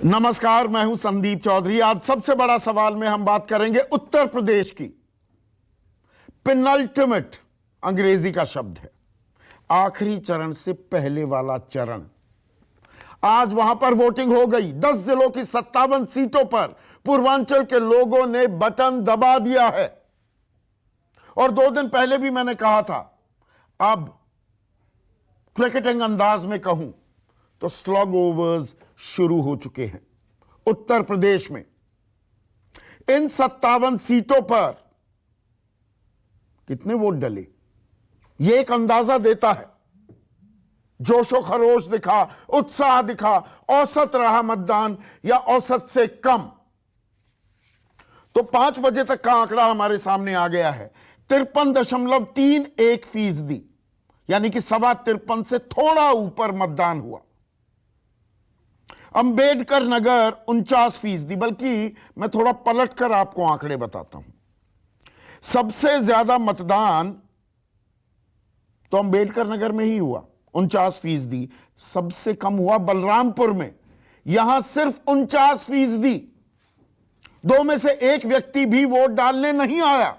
नमस्कार, मैं हूं संदीप चौधरी। आज सबसे बड़ा सवाल में हम बात करेंगे उत्तर प्रदेश की। पेनल्टिमेट अंग्रेजी का शब्द है, आखिरी चरण से पहले वाला चरण। आज वहां पर वोटिंग हो गई। 10 जिलों की 57 सीटों पर पूर्वांचल के लोगों ने बटन दबा दिया है। और 2 दिन पहले भी मैंने कहा था, अब क्रिकेटिंग अंदाज में कहूं तो स्लग ओवर्स शुरू हो चुके हैं। उत्तर प्रदेश में इन 57 सीटों पर कितने वोट डले, यह एक अंदाजा देता है। जोशो खरोश दिखा, उत्साह दिखा, औसत रहा मतदान या औसत से कम। तो 5 बजे तक का आंकड़ा हमारे सामने आ गया है। 53.31%, यानी कि 53.25 से थोड़ा ऊपर मतदान हुआ। अंबेडकर नगर 49%, बल्कि मैं थोड़ा पलट कर आपको आंकड़े बताता हूं। सबसे ज्यादा मतदान तो अंबेडकर नगर में ही हुआ, 49%। सबसे कम हुआ बलरामपुर में, यहां सिर्फ 49%। 2 में से 1 व्यक्ति भी वोट डालने नहीं आया।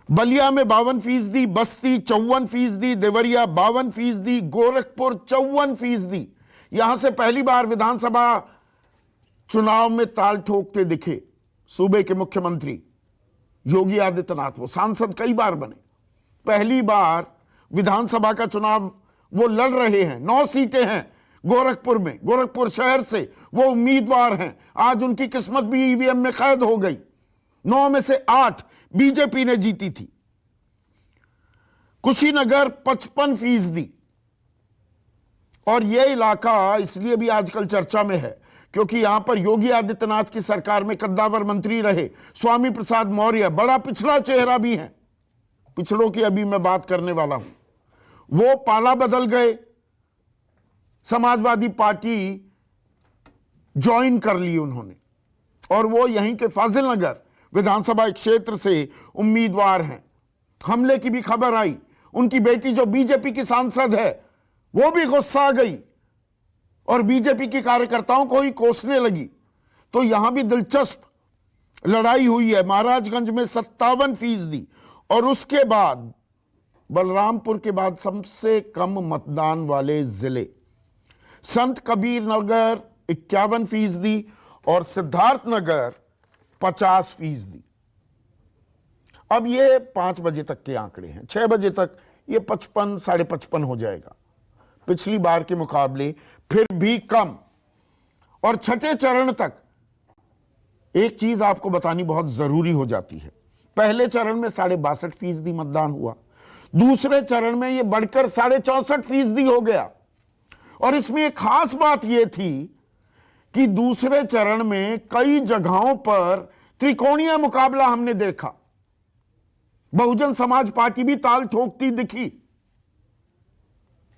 बलिया में 52%, बस्ती 54%, देवरिया 52%, गोरखपुर 54%। यहां से पहली बार विधानसभा चुनाव में ताल ठोकते दिखे सूबे के मुख्यमंत्री योगी आदित्यनाथ। वो सांसद कई बार बने, पहली बार विधानसभा का चुनाव वो लड़ रहे हैं। 9 सीटें हैं गोरखपुर में, गोरखपुर शहर से वो उम्मीदवार हैं। आज उनकी किस्मत भी ईवीएम में कैद हो गई। 9 में से 8 बीजेपी ने जीती थी। कुशीनगर 55%। और यह इलाका इसलिए भी आजकल चर्चा में है क्योंकि यहां पर योगी आदित्यनाथ की सरकार में कद्दावर मंत्री रहे स्वामी प्रसाद मौर्य, बड़ा पिछड़ा चेहरा भी है। पिछड़ों की अभी मैं बात करने वाला हूं। वो पाला बदल गए, समाजवादी पार्टी ज्वाइन कर ली उन्होंने, और वो यहीं के फाजिल नगर विधानसभा क्षेत्र से उम्मीदवार हैं। हमले की भी खबर आई। उनकी बेटी जो बीजेपी की सांसद है वो भी गुस्सा आ गई और बीजेपी के कार्यकर्ताओं को ही कोसने लगी। तो यहां भी दिलचस्प लड़ाई हुई है। महाराजगंज में 57%, और उसके बाद बलरामपुर के बाद सबसे कम मतदान वाले जिले संत कबीर नगर 51% और सिद्धार्थनगर 50%। अब ये 5 बजे तक के आंकड़े हैं। 6 बजे तक ये 55, 55.5 हो जाएगा, पिछली बार के मुकाबले फिर भी कम। और छठे चरण तक एक चीज आपको बतानी बहुत जरूरी हो जाती है। पहले चरण में 62.5% मतदान हुआ, दूसरे चरण में ये बढ़कर 64.5% हो गया। और इसमें एक खास बात यह थी कि दूसरे चरण में कई जगहों पर त्रिकोणीय मुकाबला हमने देखा। बहुजन समाज पार्टी भी ताल ठोकती दिखी।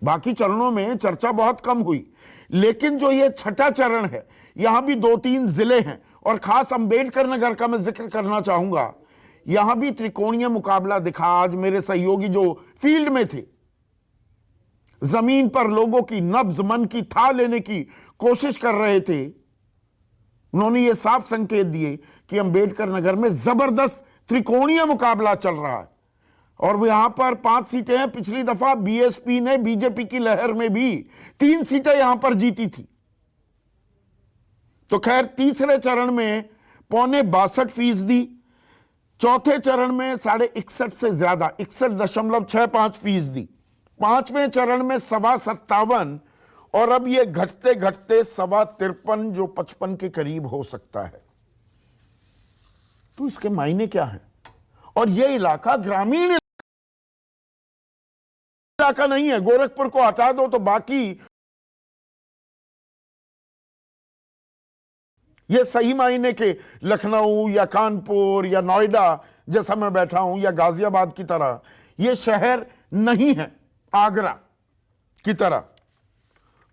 बाकी चरणों में चर्चा बहुत कम हुई, लेकिन जो ये छठा चरण है, यहां भी 2-3 जिले हैं, और खास अंबेडकर नगर का मैं जिक्र करना चाहूंगा। यहां भी त्रिकोणीय मुकाबला दिखा। आज मेरे सहयोगी जो फील्ड में थे, जमीन पर लोगों की नब्ज मन की था लेने की कोशिश कर रहे थे, उन्होंने ये साफ संकेत दिए कि अंबेडकर नगर में जबरदस्त त्रिकोणीय मुकाबला चल रहा है। और यहां पर 5 सीटें हैं। पिछली दफा बीएसपी ने बीजेपी की लहर में भी 3 सीटें यहां पर जीती थी। तो खैर, तीसरे चरण में 62.65%, चौथे चरण में 61.5 से ज्यादा 61.65%, 5वें चरण में 57.25, और अब यह घटते घटते 53.5 जो 55 के करीब हो सकता है। तो इसके मायने क्या है? और यह इलाका ग्रामीण इलाका नहीं है। गोरखपुर को हटा दो तो बाकी ये सही मायने के लखनऊ या कानपुर या नोएडा जैसा मैं बैठा हूं, या गाजियाबाद की तरह ये शहर नहीं है, आगरा की तरह।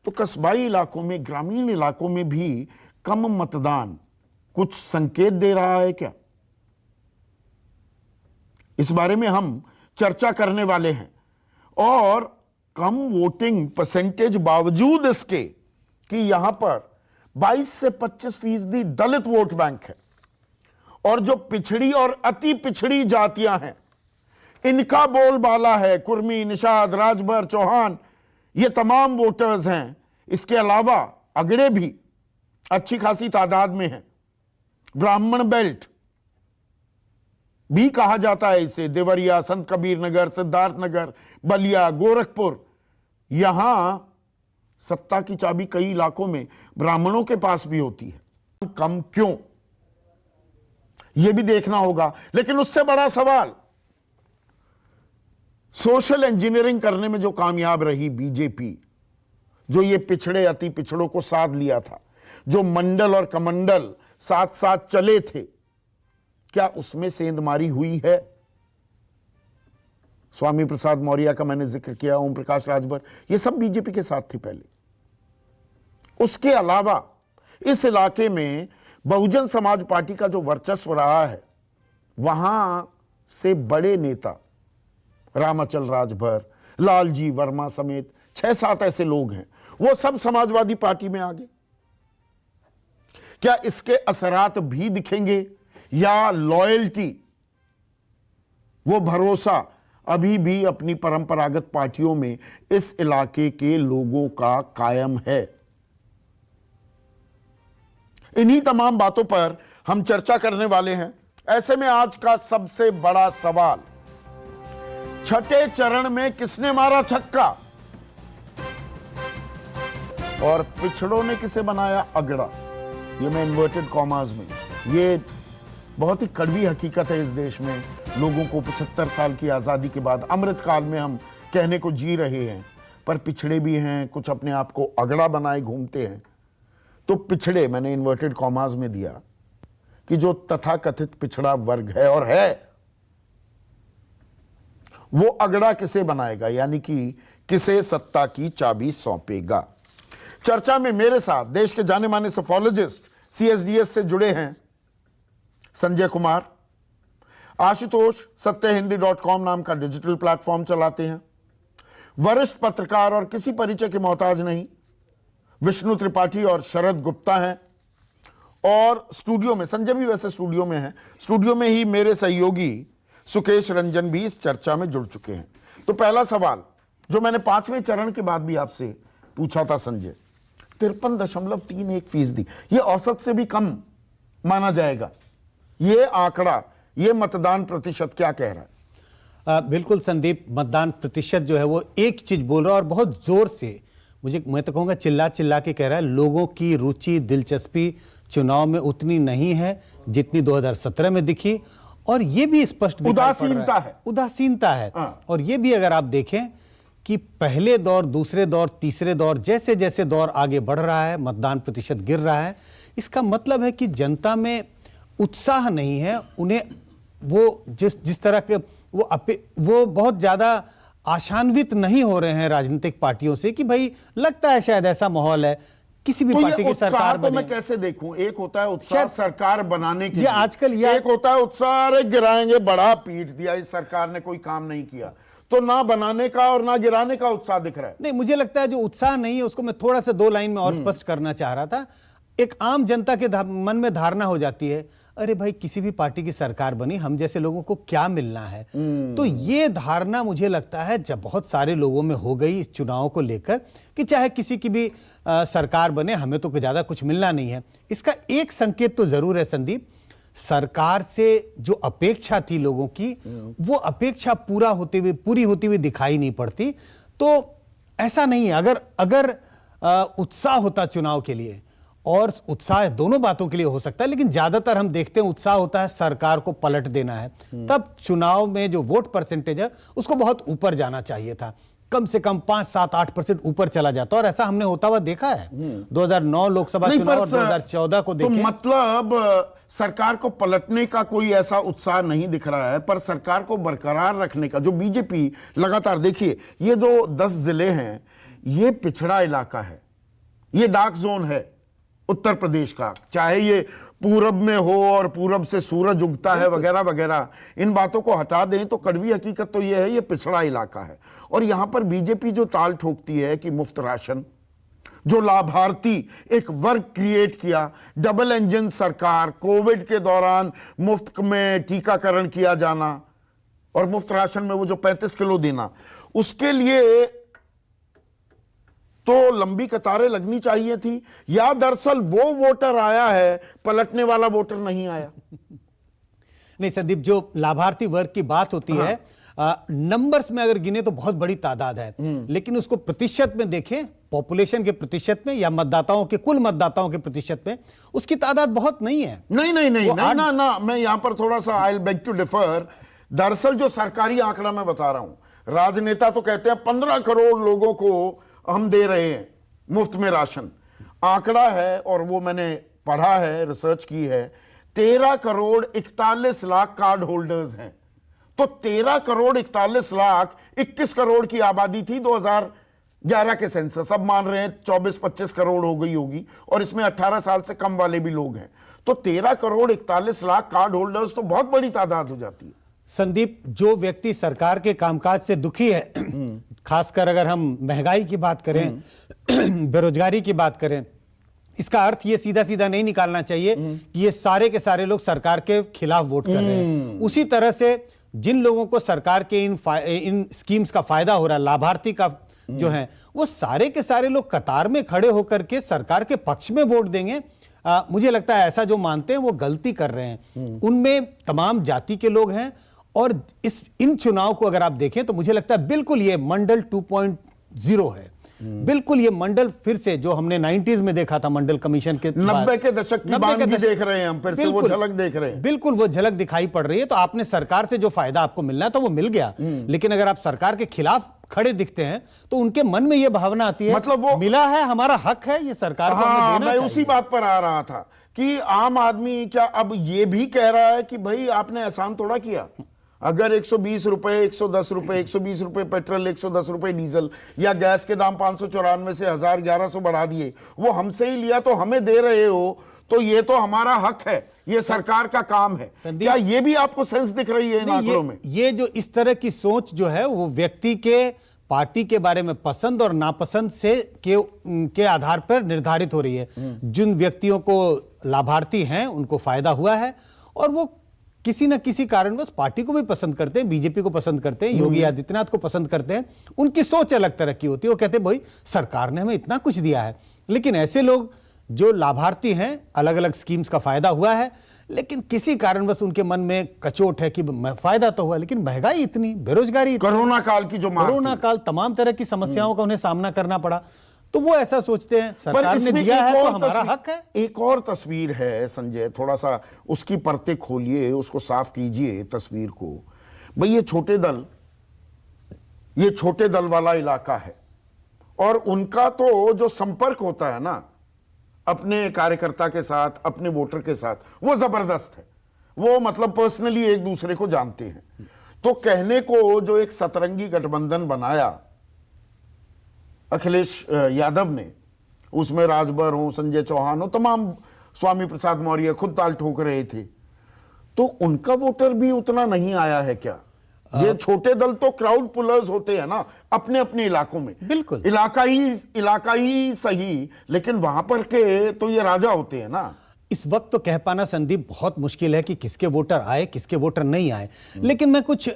तो कस्बाई इलाकों में, ग्रामीण इलाकों में भी कम मतदान कुछ संकेत दे रहा है क्या? इस बारे में हम चर्चा करने वाले हैं। और कम वोटिंग परसेंटेज बावजूद इसके कि यहां पर 22 से 25% दलित वोट बैंक है और जो पिछड़ी और अति पिछड़ी जातियां हैं इनका बोलबाला है। कुर्मी, निषाद, राजभर, चौहान, ये तमाम वोटर्स हैं। इसके अलावा अगड़े भी अच्छी खासी तादाद में हैं। ब्राह्मण बेल्ट भी कहा जाता है इसे, देवरिया, संत कबीर नगर, सिद्धार्थ नगर, बलिया, गोरखपुर, यहां सत्ता की चाबी कई इलाकों में ब्राह्मणों के पास भी होती है। कम क्यों, यह भी देखना होगा। लेकिन उससे बड़ा सवाल, सोशल इंजीनियरिंग करने में जो कामयाब रही बीजेपी, जो ये पिछड़े अति पिछड़ों को साध लिया था, जो मंडल और कमंडल साथ साथ चले थे, क्या उसमें सेंधमारी हुई है? स्वामी प्रसाद मौर्य का मैंने जिक्र किया, ओम प्रकाश राजभर, ये सब बीजेपी के साथ थे पहले। उसके अलावा इस इलाके में बहुजन समाज पार्टी का जो वर्चस्व रहा है, वहां से बड़े नेता रामाचल राजभर, लालजी वर्मा समेत 6-7 ऐसे लोग हैं, वो सब समाजवादी पार्टी में आ गए। क्या इसके असरात भी दिखेंगे या लॉयल्टी, वो भरोसा अभी भी अपनी परंपरागत पार्टियों में इस इलाके के लोगों का कायम है? इन्हीं तमाम बातों पर हम चर्चा करने वाले हैं। ऐसे में आज का सबसे बड़ा सवाल, छठे चरण में किसने मारा छक्का और पिछड़ों ने किसे बनाया अगड़ा? ये मैं इन्वर्टेड कॉमास में, ये बहुत ही कड़वी हकीकत है। इस देश में लोगों को 75 साल की आज़ादी के बाद अमृत काल में हम कहने को जी रहे हैं, पर पिछड़े भी हैं, कुछ अपने आप को अगड़ा बनाए घूमते हैं। तो पिछड़े मैंने इन्वर्टेड कॉमास में दिया कि जो तथाकथित पिछड़ा वर्ग है और है, वो अगड़ा किसे बनाएगा, यानी कि किसे सत्ता की चाबी सौंपेगा। चर्चा में मेरे साथ देश के जाने माने सोफोलॉजिस्ट CSDS से जुड़े हैं संजय कुमार, आशुतोष सत्यहिंदी.com नाम का डिजिटल प्लेटफॉर्म चलाते हैं, वरिष्ठ पत्रकार और किसी परिचय के मोहताज नहीं विष्णु त्रिपाठी और शरद गुप्ता हैं, और स्टूडियो में, संजय भी वैसे स्टूडियो में है, स्टूडियो में ही मेरे सहयोगी सुकेश रंजन भी इस चर्चा में जुड़ चुके हैं। तो पहला सवाल जो मैंने 5वें चरण के बाद भी आपसे पूछा था संजय, 53.31%, यह औसत से भी कम माना जाएगा। ये आंकड़ा, ये मतदान प्रतिशत क्या कह रहा है? बिल्कुल संदीप, मतदान प्रतिशत जो है वो एक चीज बोल रहा है और बहुत जोर से, मैं तो कहूंगा चिल्ला चिल्ला के कह रहा है, लोगों की रुचि दिलचस्पी चुनाव में उतनी नहीं है जितनी 2017 में दिखी, और ये भी स्पष्ट उदासीनता है, उदासीनता है। और ये भी अगर आप देखें कि पहले दौर, दूसरे दौर, तीसरे दौर, जैसे जैसे दौर आगे बढ़ रहा है मतदान प्रतिशत गिर रहा है, इसका मतलब है कि जनता में उत्साह नहीं है। उन्हें वो जिस तरह के वो बहुत ज्यादा आशान्वित नहीं हो रहे हैं राजनीतिक पार्टियों से कि भाई लगता है शायद ऐसा माहौल है किसी भी पार्टी की सरकार बने। मैं कैसे देखूं? एक होता है उत्साह सरकार बनाने के लिए, आजकल एक होता है उत्साह अरे गिराएंगे, बड़ा पीट दिया इस सरकार ने, कोई काम नहीं किया। तो ना बनाने का और ना गिराने का उत्साह दिख रहा है। नहीं, मुझे लगता है जो उत्साह नहीं है उसको मैं थोड़ा सा 2 लाइन में और स्पष्ट करना चाह रहा था। एक आम जनता के मन में धारणा हो जाती है, अरे भाई किसी भी पार्टी की सरकार बनी, हम जैसे लोगों को क्या मिलना है। तो ये धारणा मुझे लगता है जब बहुत सारे लोगों में हो गई इस चुनाव को लेकर कि चाहे किसी की भी सरकार बने, हमें तो ज्यादा कुछ मिलना नहीं है। इसका एक संकेत तो जरूर है संदीप, सरकार से जो अपेक्षा थी लोगों की, वो अपेक्षा पूरी होती हुई दिखाई नहीं पड़ती। तो ऐसा नहीं है, अगर उत्साह होता चुनाव के लिए, और उत्साह दोनों बातों के लिए हो सकता है, लेकिन ज्यादातर हम देखते हैं उत्साह होता है सरकार को पलट देना है, तब चुनाव में जो वोट परसेंटेज है उसको बहुत ऊपर जाना चाहिए था, कम से कम 5-7-8% ऊपर चला जाता, और ऐसा हमने होता हुआ देखा है 2009 लोकसभा चुनाव और 2014 को देखें। तो मतलब सरकार को पलटने का कोई ऐसा उत्साह नहीं दिख रहा है, पर सरकार को बरकरार रखने का जो बीजेपी लगातार, देखिए ये जो 10 जिले हैं, ये पिछड़ा इलाका है, ये डार्क जोन है, उत्तर प्रदेश का, चाहे ये पूरब में हो और पूरब से सूरज उगता है वगैरह वगैरह, इन बातों को हटा दें तो कड़वी हकीकत तो ये है, ये पिछड़ा इलाका है। और यहां पर बीजेपी जो ताल ठोकती है कि मुफ्त राशन, जो लाभार्थी एक वर्ग क्रिएट किया, डबल इंजन सरकार, कोविड के दौरान मुफ्त में टीकाकरण किया जाना और मुफ्त राशन में वो जो 35 किलो देना, उसके लिए तो लंबी कतारें लगनी चाहिए थी, या दरअसल वो वोटर आया है, पलटने वाला वोटर नहीं आया? नहीं संदीप, जो लाभार्थी वर्ग की बात होती है, नंबर्स में अगर गिने तो बहुत बड़ी तादाद है, लेकिन उसको प्रतिशत में देखें, पॉपुलेशन के प्रतिशत में या मतदाताओं के, कुल मतदाताओं के प्रतिशत में, उसकी तादाद बहुत नहीं है। नहीं, ना, मैं यहां पर थोड़ा सा आई बेग टू डिफर। दरअसल जो सरकारी आंकड़ा मैं बता रहा हूं, राजनेता तो कहते हैं 15 करोड़ लोगों को हम दे रहे हैं मुफ्त में राशन, आंकड़ा है और वो मैंने पढ़ा है, रिसर्च की है, 13 करोड़ 41 लाख कार्ड होल्डर्स हैं। तो 13 करोड़ 41 लाख 21 करोड़ की आबादी थी 2011 के सेंसस, अब मान रहे हैं 24-25 करोड़ हो गई होगी, और इसमें 18 साल से कम वाले भी लोग हैं। तो 13 करोड़ 41 लाख कार्ड होल्डर्स तो बहुत बड़ी तादाद हो जाती है। संदीप, जो व्यक्ति सरकार के कामकाज से दुखी है, खासकर अगर हम महंगाई की बात करें, बेरोजगारी की बात करें, इसका अर्थ ये सीधा सीधा नहीं निकालना चाहिए कि ये सारे के सारे लोग सरकार के खिलाफ वोट कर रहे हैं। उसी तरह से जिन लोगों को सरकार के इन स्कीम्स का फायदा हो रहा है, लाभार्थी का जो है, वो सारे के सारे लोग कतार में खड़े होकर के सरकार के पक्ष में वोट देंगे। मुझे लगता है ऐसा जो मानते हैं वो गलती कर रहे हैं। उनमें तमाम जाति के लोग हैं, और इन चुनाव को अगर आप देखें तो मुझे लगता है बिल्कुल ये मंडल 2.0 है। बिल्कुल ये मंडल फिर से जो हमने 90s में देखा था, मंडल कमीशन के 90 के दशक की बात भी देख रहे हैं हम, फिर से वो झलक देख रहे हैं। बिल्कुल वो झलक दिखाई पड़ रही है। तो आपने सरकार से जो फायदा आपको मिलना है तो वो मिल गया, लेकिन अगर आप सरकार के खिलाफ खड़े दिखते हैं तो उनके मन में ये भावना आती है, मतलब वो मिला है, हमारा हक है, ये सरकार को हमें देना चाहिए। मैं उसी बात पर आ रहा था कि आम आदमी क्या अब ये भी कह रहा है कि भाई आपने एहसान थोड़ा किया, अगर 120 रुपए, 110 रुपए, 120 रुपए पेट्रोल, 110 रुपए डीजल, या गैस के दाम 594 से 1100 बढ़ा दिए, वो हमसे ही लिया तो हमें दे रहे हो, तो ये तो हमारा हक है, ये सरकार का काम है। क्या ये भी आपको सेंस दिख रही है इन आंकड़ों में? ये जो इस तरह की सोच जो है वो व्यक्ति के पार्टी के बारे में पसंद और नापसंद से के आधार पर निर्धारित हो रही है। जिन व्यक्तियों को लाभार्थी हैं उनको फायदा हुआ है, और वो किसी न किसी कारणवश पार्टी को भी पसंद करते हैं, बीजेपी को पसंद करते हैं, योगी आदित्यनाथ को पसंद करते हैं। उनकी सोच अलग तरह की होती है। वो कहते हैं भाई सरकार ने हमें इतना कुछ दिया है। लेकिन ऐसे लोग जो लाभार्थी हैं, अलग अलग स्कीम्स का फायदा हुआ है, लेकिन किसी कारणवश उनके मन में कचोट है कि फायदा तो हुआ, लेकिन महंगाई इतनी, बेरोजगारी इतनी, कोरोना काल की जो कोरोना काल, तमाम तरह की समस्याओं का उन्हें सामना करना पड़ा, तो वो ऐसा सोचते हैं सरकार ने दिया है तो हमारा हक है। एक और तस्वीर है संजय, थोड़ा सा उसकी परतें खोलिए, उसको साफ कीजिए तस्वीर को। भाई ये छोटे दल वाला इलाका है, और उनका तो जो संपर्क होता है ना अपने कार्यकर्ता के साथ, अपने वोटर के साथ, वो जबरदस्त है। वो मतलब पर्सनली एक दूसरे को जानते हैं। तो कहने को जो एक सतरंगी गठबंधन बनाया अखिलेश यादव ने, उसमें राजभर हो, संजय चौहान हो, तमाम, स्वामी प्रसाद मौर्य खुद ताल ठोक रहे थे, तो उनका वोटर भी उतना नहीं आया है क्या? ये छोटे दल तो क्राउड पुलर्स होते हैं ना अपने अपने इलाकों में, बिल्कुल इलाका ही सही, लेकिन वहां पर के तो ये राजा होते हैं ना। इस वक्त तो कह पाना संदीप बहुत मुश्किल है कि किसके वोटर आए, किसके वोटर नहीं आए। लेकिन मैं कुछ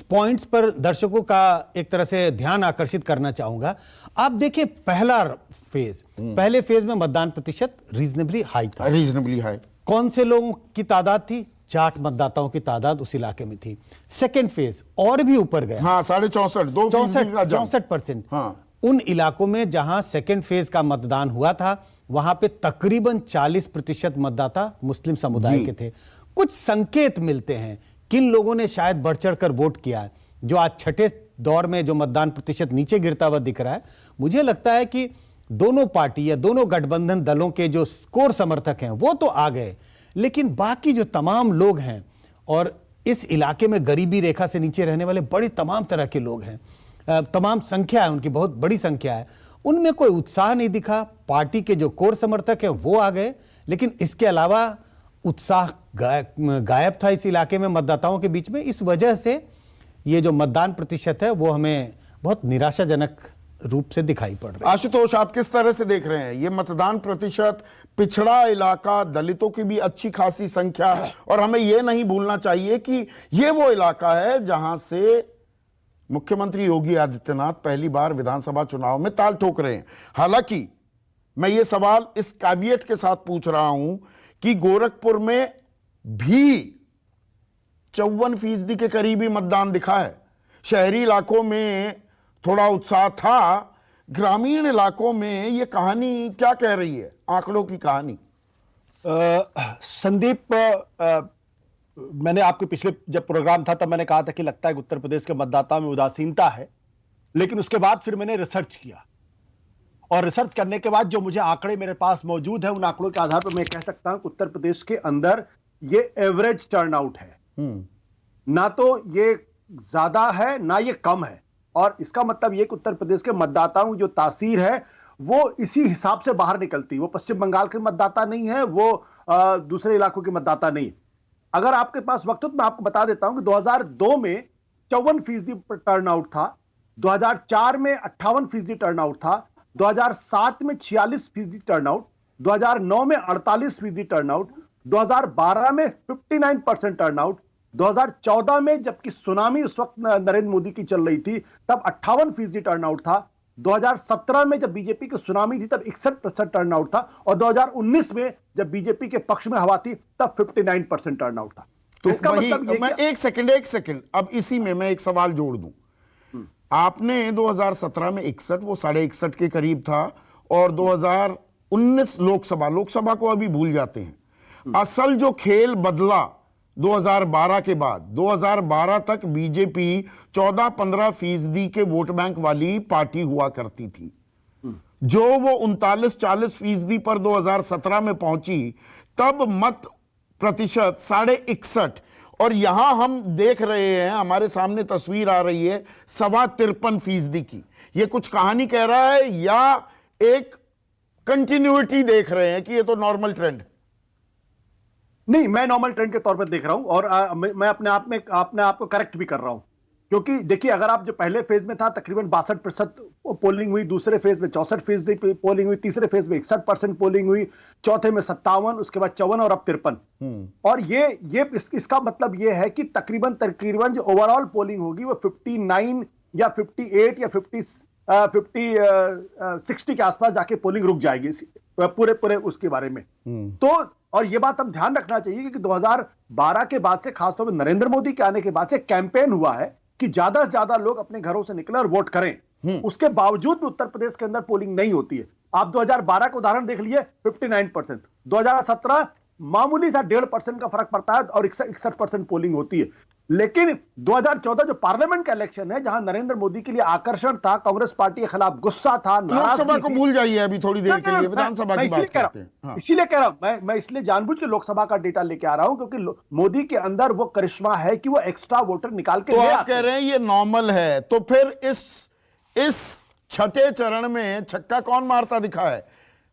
पॉइंट्स पर दर्शकों का एक तरह से ध्यान आकर्षित करना चाहूंगा। आप देखिए पहले फेज में मतदान प्रतिशत रीजनेबली हाई था। Reasonably high. कौन से लोगों की तादाद थी? जाट मतदाताओं की तादाद उस इलाके में थी। सेकेंड फेज और भी ऊपर गया, हाँ 64% हाँ। उन इलाकों में जहां सेकेंड फेज का मतदान हुआ था, वहां पे तकरीबन 40% मतदाता मुस्लिम समुदाय के थे। कुछ संकेत मिलते हैं किन लोगों ने शायद बढ़ चढ़कर वोट किया है। जो आज छठे दौर में जो मतदान प्रतिशत नीचे गिरता हुआ दिख रहा है, मुझे लगता है कि दोनों पार्टी या दोनों गठबंधन दलों के जो स्कोर समर्थक हैं वो तो आ गए, लेकिन बाकी जो तमाम लोग हैं, और इस इलाके में गरीबी रेखा से नीचे रहने वाले बड़ी तमाम तरह के लोग हैं, तमाम संख्या है उनकी, बहुत बड़ी संख्या है, उनमें कोई उत्साह नहीं दिखा। पार्टी के जो कोर समर्थक हैं वो आ गए, लेकिन इसके अलावा उत्साह गायब था इस इलाके में मतदाताओं के बीच में। इस वजह से ये जो मतदान प्रतिशत है वो हमें बहुत निराशाजनक रूप से दिखाई पड़ रहा है। आशुतोष, आप किस तरह से देख रहे हैं ये मतदान प्रतिशत? पिछड़ा इलाका, दलितों की भी अच्छी खासी संख्या, और हमें यह नहीं भूलना चाहिए कि यह वो इलाका है जहां से मुख्यमंत्री योगी आदित्यनाथ पहली बार विधानसभा चुनाव में ताल ठोक रहे हैं। हालांकि मैं ये सवाल इस कैविएट के साथ पूछ रहा हूं कि गोरखपुर में भी 54% के करीबी मतदान दिखा है। शहरी इलाकों में थोड़ा उत्साह था, ग्रामीण इलाकों में ये कहानी क्या कह रही है, आंकड़ों की कहानी? संदीप, मैंने आपके पिछले जब प्रोग्राम था तब मैंने कहा था कि लगता है कि उत्तर प्रदेश के मतदाताओं में उदासीनता है, लेकिन उसके बाद फिर मैंने रिसर्च किया, और रिसर्च करने के बाद जो मुझे आंकड़े मेरे पास मौजूद है, उन आंकड़ों के आधार पर मैं कह सकता हूं कि उत्तर प्रदेश के अंदर ये एवरेज टर्नआउट है। ना तो ये ज्यादा है ना ये कम है, और इसका मतलब ये कि उत्तर प्रदेश के मतदाताओं की जो तासीर है वो इसी हिसाब से बाहर निकलती। वो पश्चिम बंगाल के मतदाता नहीं है, वो दूसरे इलाकों के मतदाता नहीं। अगर आपके पास वक्त हो तो मैं आपको बता देता हूं कि 2002 में 54% टर्नआउट था, 2004 में 58% टर्नआउट था, 2007 में 46% टर्नआउट, 2009 में 48% टर्नआउट, 2012 में 59% टर्नआउट, 2014 में जबकि सुनामी उस वक्त नरेंद्र मोदी की चल रही थी तब 58% टर्नआउट था, 2017 में जब बीजेपी की सुनामी थी तब 61% टर्नआउट था, और 2019 में जब बीजेपी के पक्ष में हवा थी तब 59% टर्नआउट था। तो इसका मतलब मैं एक सेकंड अब इसी में मैं एक सवाल जोड़ दूं। आपने 2017 में 61, वो 61.5 के करीब था, और 2019 लोकसभा को अभी भूल जाते हैं। असल जो खेल बदला 2012 के बाद, 2012 तक बीजेपी 14-15% के वोट बैंक वाली पार्टी हुआ करती थी, जो वो 39-40% पर 2017 में पहुंची, तब मत प्रतिशत 61.5, और यहां हम देख रहे हैं, हमारे सामने तस्वीर आ रही है 53.25% की। ये कुछ कहानी कह रहा है या एक कंटिन्यूटी देख रहे हैं कि ये तो नॉर्मल ट्रेंड? नहीं, मैं नॉर्मल ट्रेंड के तौर पर देख रहा हूं, और मैं अपने आप को करेक्ट भी कर रहा हूं, क्योंकि देखिए अगर आप जो पहले फेज में था तकरीबन 62% पोलिंग हुई, दूसरे फेज में 64% पोलिंग हुई, तीसरे फेज में 61% पोलिंग हुई, चौथे में 57, उसके बाद 54 और अब 53। और इसका मतलब ये है कि तकरीबन जो ओवरऑल पोलिंग होगी वो 59 या 58 या 60 के आसपास जाके पोलिंग रुक जाएगी पूरे उसके बारे में। तो और ये बात हम ध्यान रखना चाहिए कि 2012 के बाद से, खासतौर पर नरेंद्र मोदी के आने के बाद से कैंपेन हुआ है कि ज्यादा से ज्यादा लोग अपने घरों से निकले और वोट करें। उसके बावजूद भी उत्तर प्रदेश के अंदर पोलिंग नहीं होती है। आप 2012 का उदाहरण देख लीजिए, 59%, 2017 मामूली सा 1.5% का फर्क पड़ता है और 61% पोलिंग होती है। लेकिन 2014 जो पार्लियामेंट का इलेक्शन है, जहां नरेंद्र मोदी के लिए आकर्षण था, कांग्रेस पार्टी के खिलाफ गुस्सा था, लोकसभा को भूल जाइए अभी थोड़ी देर के लिए, विधानसभा की बात करते हैं। इसीलिए कह रहा हूं, मैं इसलिए जानबूझ के लोकसभा का डेटा लेके आ रहा हूं, क्योंकि मोदी के अंदर वो करिश्मा है कि वो एक्स्ट्रा वोटर निकाल के तो आप कह रहे हैं ये नॉर्मल है, तो फिर इस छठे चरण में छक्का कौन मारता दिखा है?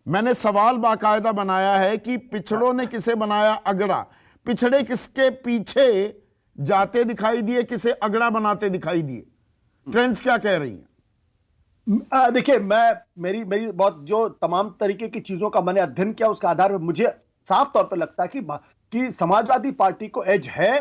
मैंने सवाल बाकायदा बनाया है कि पिछड़ों ने किसे बनाया अगड़ा, पिछड़े किसके पीछे जाते दिखाई दिए, किसे अगड़ा बनाते दिखाई दिए? ट्रेंड्स क्या कह रही हैं? देखिए, मेरी बहुत जो तमाम तरीके की चीजों का मैंने अध्ययन किया, उसके आधार पर मुझे साफ तौर पर लगता है कि समाजवादी पार्टी को एज है,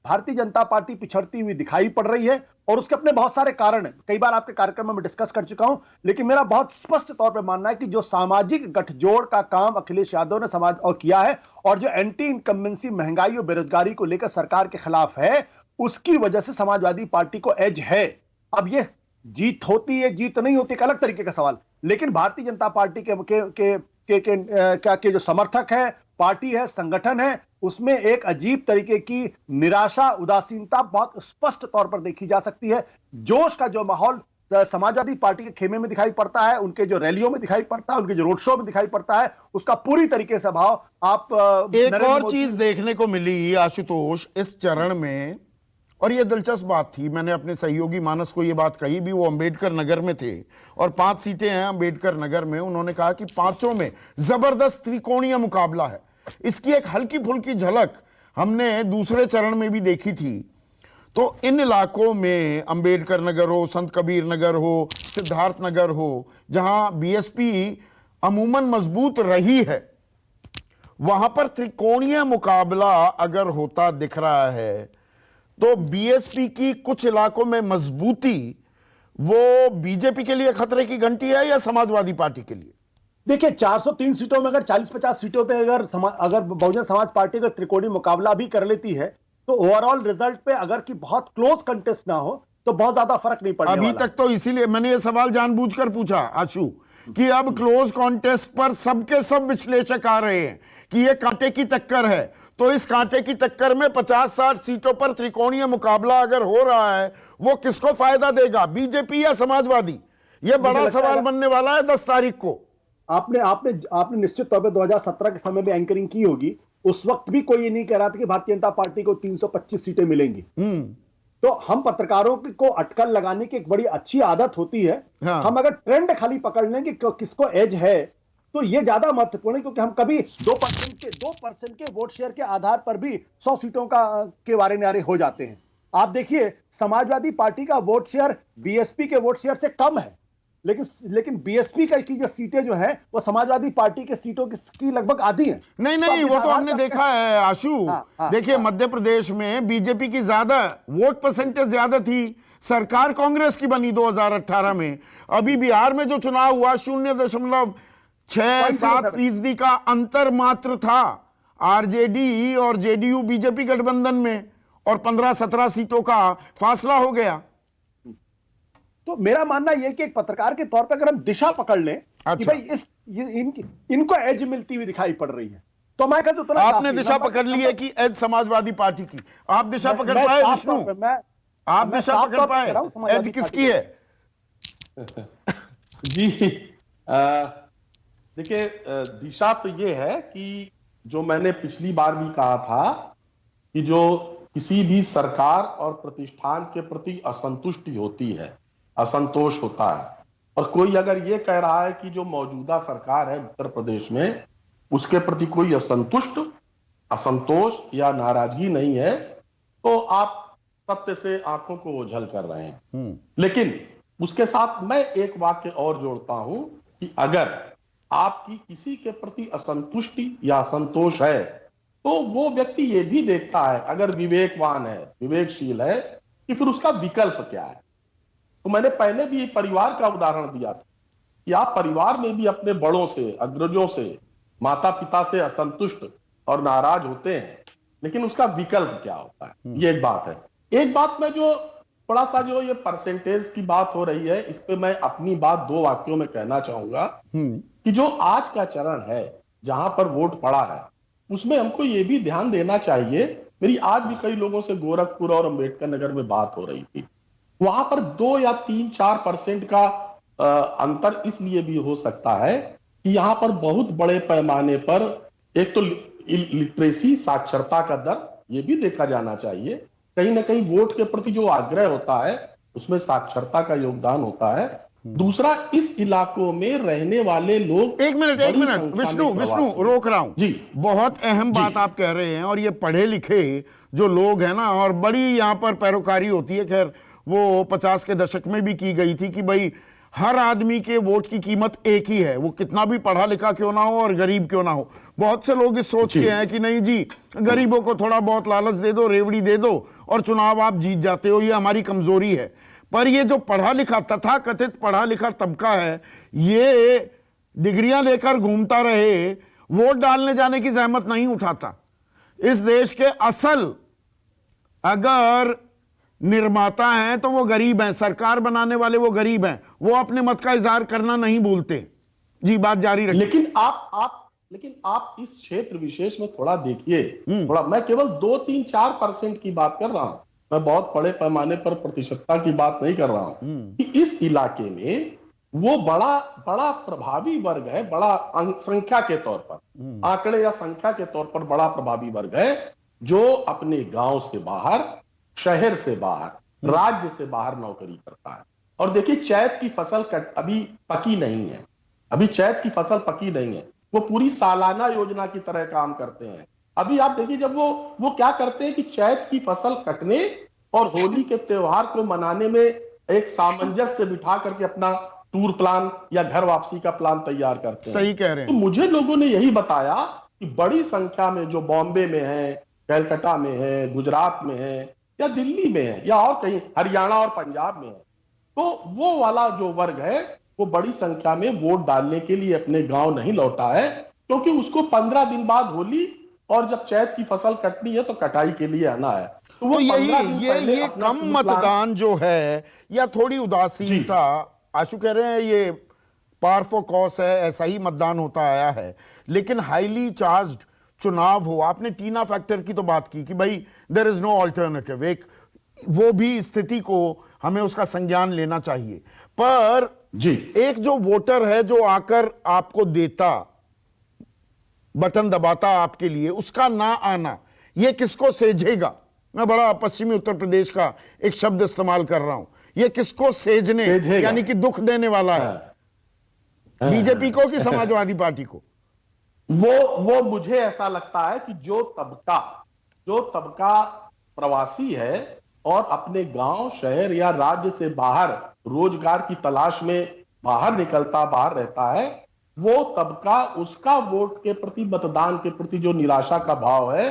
भारतीय जनता पार्टी पिछड़ती हुई दिखाई पड़ रही है, और उसके अपने बहुत सारे कारण हैं। कई बार आपके कार्यक्रम में डिस्कस कर चुका हूं, लेकिन मेरा बहुत स्पष्ट तौर पर मानना है कि जो सामाजिक गठजोड़ का काम अखिलेश यादव ने समाज और किया है, और जो एंटी इनकम्बेंसी, महंगाई और बेरोजगारी को लेकर सरकार के खिलाफ है, उसकी वजह से समाजवादी पार्टी को एज है। अब ये जीत होती है, जीत नहीं होती, एक अलग तरीके का सवाल, लेकिन भारतीय जनता पार्टी के जो समर्थक है, पार्टी है, संगठन है, उसमें एक अजीब तरीके की निराशा, उदासीनता बहुत स्पष्ट तौर पर देखी जा सकती है। जोश का जो माहौल समाजवादी पार्टी के खेमे में दिखाई पड़ता है, उनके जो रैलियों में दिखाई पड़ता है, उनके जो रोड शो में दिखाई पड़ता है, उसका पूरी तरीके से भाव आप एक और चीज देखने को मिली आशुतोष इस चरण में, और ये दिलचस्प बात थी, मैंने अपने सहयोगी मानस को ये बात कही भी, वो अंबेडकर नगर में थे और 5 सीटें हैं अंबेडकर नगर में। उन्होंने कहा कि पांचों में जबरदस्त त्रिकोणीय मुकाबला है। इसकी एक हल्की फुल्की झलक हमने दूसरे चरण में भी देखी थी। तो इन इलाकों में अंबेडकर नगर हो, संत कबीर नगर हो, सिद्धार्थ नगर हो, जहां बीएसपी अमूमन मजबूत रही है, वहां पर त्रिकोणीय मुकाबला अगर होता दिख रहा है तो बीएसपी की कुछ इलाकों में मजबूती वो बीजेपी के लिए खतरे की घंटी है या समाजवादी पार्टी के लिए? देखिए, 403 सीटों में अगर 40-50 सीटों पे अगर बहुजन समाज पार्टी अगर त्रिकोणीय मुकाबला भी कर लेती है तो ओवरऑल रिजल्ट पे अगर कि बहुत क्लोज कंटेस्ट ना हो तो बहुत ज्यादा फर्क नहीं पड़ने अभी वाला। तक तो इसीलिए मैंने ये सवाल जानबूझकर पूछा आशु कि अब क्लोज कॉन्टेस्ट पर सबके सब विश्लेषक आ रहे हैं कि ये कांटे की टक्कर है। तो इस कांटे की टक्कर में 50-60 सीटों पर त्रिकोणीय मुकाबला अगर हो रहा है, वो किसको फायदा देगा, बीजेपी या समाजवादी? ये बड़ा सवाल बनने वाला है 10 तारीख को। आपने आपने आपने निश्चित तौर पे 2017 के समय में एंकरिंग की होगी। उस वक्त भी कोई ये नहीं कह रहा था कि भारतीय जनता पार्टी को 325 सीटें मिलेंगी। तो हम पत्रकारों को अटकल लगाने की एक बड़ी अच्छी आदत होती है। हाँ। हम अगर ट्रेंड खाली पकड़ लें कि किसको एज है तो ये ज्यादा महत्वपूर्ण है, क्योंकि हम कभी 2% के वोट शेयर के आधार पर भी 100 सीटों के वारे न्यारे हो जाते हैं। आप देखिए, समाजवादी पार्टी का वोट शेयर बीएसपी के वोट शेयर से कम है, लेकिन बीएसपी की जो सीटें जो हैं वो समाजवादी पार्टी के सीटों की लगभग आधी हैं। नहीं, वो तो हमने देखा है आशु। देखिए, मध्य प्रदेश में बीजेपी की ज्यादा वोट परसेंटेज ज्यादा थी, सरकार कांग्रेस की बनी 2018 में। अभी बिहार में जो चुनाव हुआ 0.67% का अंतर मात्र था आरजेडी और जेडीयू बीजेपी गठबंधन में, और 15-17 सीटों का फासला हो गया। तो मेरा मानना यह कि एक पत्रकार के तौर पर अगर हम दिशा पकड़ लें कि भाई इनको एज मिलती हुई दिखाई पड़ रही है, तो मैं कहता हूं आपने दिशा पकड़ ली है कि एज समाजवादी पार्टी की। आप दिशा पकड़ पाए विष्णु? आप दिशा पकड़ पाए एज किसकी है? जी, देखिए, दिशा तो ये है कि जो मैंने पिछली बार भी कहा था कि जो किसी भी सरकार और प्रतिष्ठान के प्रति असंतुष्टि होती है, असंतोष होता है, और कोई अगर ये कह रहा है कि जो मौजूदा सरकार है उत्तर प्रदेश में उसके प्रति कोई असंतोष या नाराजगी नहीं है, तो आप सत्य से आंखों को ओझल कर रहे हैं। लेकिन उसके साथ मैं एक वाक्य और जोड़ता हूं कि अगर आपकी किसी के प्रति असंतुष्टि या असंतोष है तो वो व्यक्ति ये भी देखता है, अगर विवेकवान है, विवेकशील है, कि फिर उसका विकल्प क्या है। तो मैंने पहले भी परिवार का उदाहरण दिया था कि आप परिवार में भी अपने बड़ों से, अग्रजों से, माता पिता से असंतुष्ट और नाराज होते हैं, लेकिन उसका विकल्प क्या होता है, ये एक बात है। एक बात में जो थोड़ा सा जो ये परसेंटेज की बात हो रही है, इस पे मैं अपनी बात 2 वाक्यों में कहना चाहूंगा कि जो आज का चरण है जहां पर वोट पड़ा है, उसमें हमको ये भी ध्यान देना चाहिए। मेरी आज भी कई लोगों से गोरखपुर और अंबेडकर नगर में बात हो रही थी, वहां पर 2 या 3-4% का अंतर इसलिए भी हो सकता है कि यहां पर बहुत बड़े पैमाने पर एक तो लिटरेसी, साक्षरता का दर, ये भी देखा जाना चाहिए। कहीं ना कहीं वोट के प्रति जो आग्रह होता है उसमें साक्षरता का योगदान होता है। दूसरा, इस इलाकों में रहने वाले लोग, एक मिनट विष्णु रोक रहा हूं जी, बहुत अहम बात आप कह रहे हैं, और ये पढ़े लिखे जो लोग हैं ना, और बड़ी यहां पर पैरोकारी होती है, खैर वो 50 के दशक में भी की गई थी कि भाई हर आदमी के वोट की कीमत एक ही है, वो कितना भी पढ़ा लिखा क्यों ना हो और गरीब क्यों ना हो। बहुत से लोग इस सोच के हैं कि नहीं जी, गरीबों को थोड़ा बहुत लालच दे दो, रेवड़ी दे दो और चुनाव आप जीत जाते हो, ये हमारी कमजोरी है। पर ये जो पढ़ा लिखा, तथाकथित पढ़ा लिखा तबका है, ये डिग्रियां लेकर घूमता रहे, वोट डालने जाने की जहमत नहीं उठाता। इस देश के असल अगर निर्माता हैं तो वो गरीब हैं, सरकार बनाने वाले वो गरीब हैं, वो अपने मत का इजहार करना नहीं भूलते। जी, बात जारी रखिए। लेकिन आप इस क्षेत्र विशेष में थोड़ा देखिए, थोड़ा, मैं केवल 2-3-4% की बात कर रहा हूं, मैं बहुत बड़े पैमाने पर प्रतिशतता की बात नहीं कर रहा हूं कि इस इलाके में वो बड़ा प्रभावी वर्ग है, बड़ा संख्या के तौर पर, आंकड़े या संख्या के तौर पर बड़ा प्रभावी वर्ग है, जो अपने गांव से बाहर शहर से बाहर, राज्य से बाहर नौकरी करता है। और देखिए, चैत की फसल अभी पकी नहीं है, अभी चैत की फसल पकी नहीं है। वो पूरी सालाना योजना की तरह काम करते हैं। अभी आप देखिए, जब वो क्या करते हैं कि चैत की फसल कटने और होली के त्योहार को मनाने में एक सामंजस्य बिठा करके अपना टूर प्लान या घर वापसी का प्लान तैयार करते हैं। सही कह रहे हैं। तो मुझे लोगों ने यही बताया कि बड़ी संख्या में जो बॉम्बे में है, कलकत्ता में है, गुजरात में है, या दिल्ली में है, या और कहीं हरियाणा और पंजाब में है, तो वो वाला जो वर्ग है वो बड़ी संख्या में वोट डालने के लिए अपने गांव नहीं लौटा है, क्योंकि उसको 15 दिन बाद होली और जब चैत की फसल कटनी है तो कटाई के लिए आना है। तो वो तो 15 दिन पहले ये अपना कम टूर मतदान जो है या थोड़ी उदासीनता, आशु कह रहे हैं ये पार फॉर कॉस है, ऐसा ही मतदान होता आया है। लेकिन हाईली चार्ज्ड चुनाव हो, आपने टीना फैक्टर की तो बात की कि भाई देयर इज नो ऑल्टरनेटिव, एक वो भी स्थिति को हमें उसका संज्ञान लेना चाहिए। पर जी, एक जो वोटर है जो आकर आपको देता, बटन दबाता आपके लिए, उसका ना आना ये किसको सेजेगा? मैं बड़ा पश्चिमी उत्तर प्रदेश का एक शब्द इस्तेमाल कर रहा हूं, ये किसको सेजने यानी कि दुख देने वाला है? बीजेपी को कि समाजवादी पार्टी को? वो मुझे ऐसा लगता है कि जो तबका प्रवासी है और अपने गांव, शहर या राज्य से बाहर रोजगार की तलाश में बाहर रहता है, वो तबका, उसका वोट के प्रति, मतदान के प्रति जो निराशा का भाव है,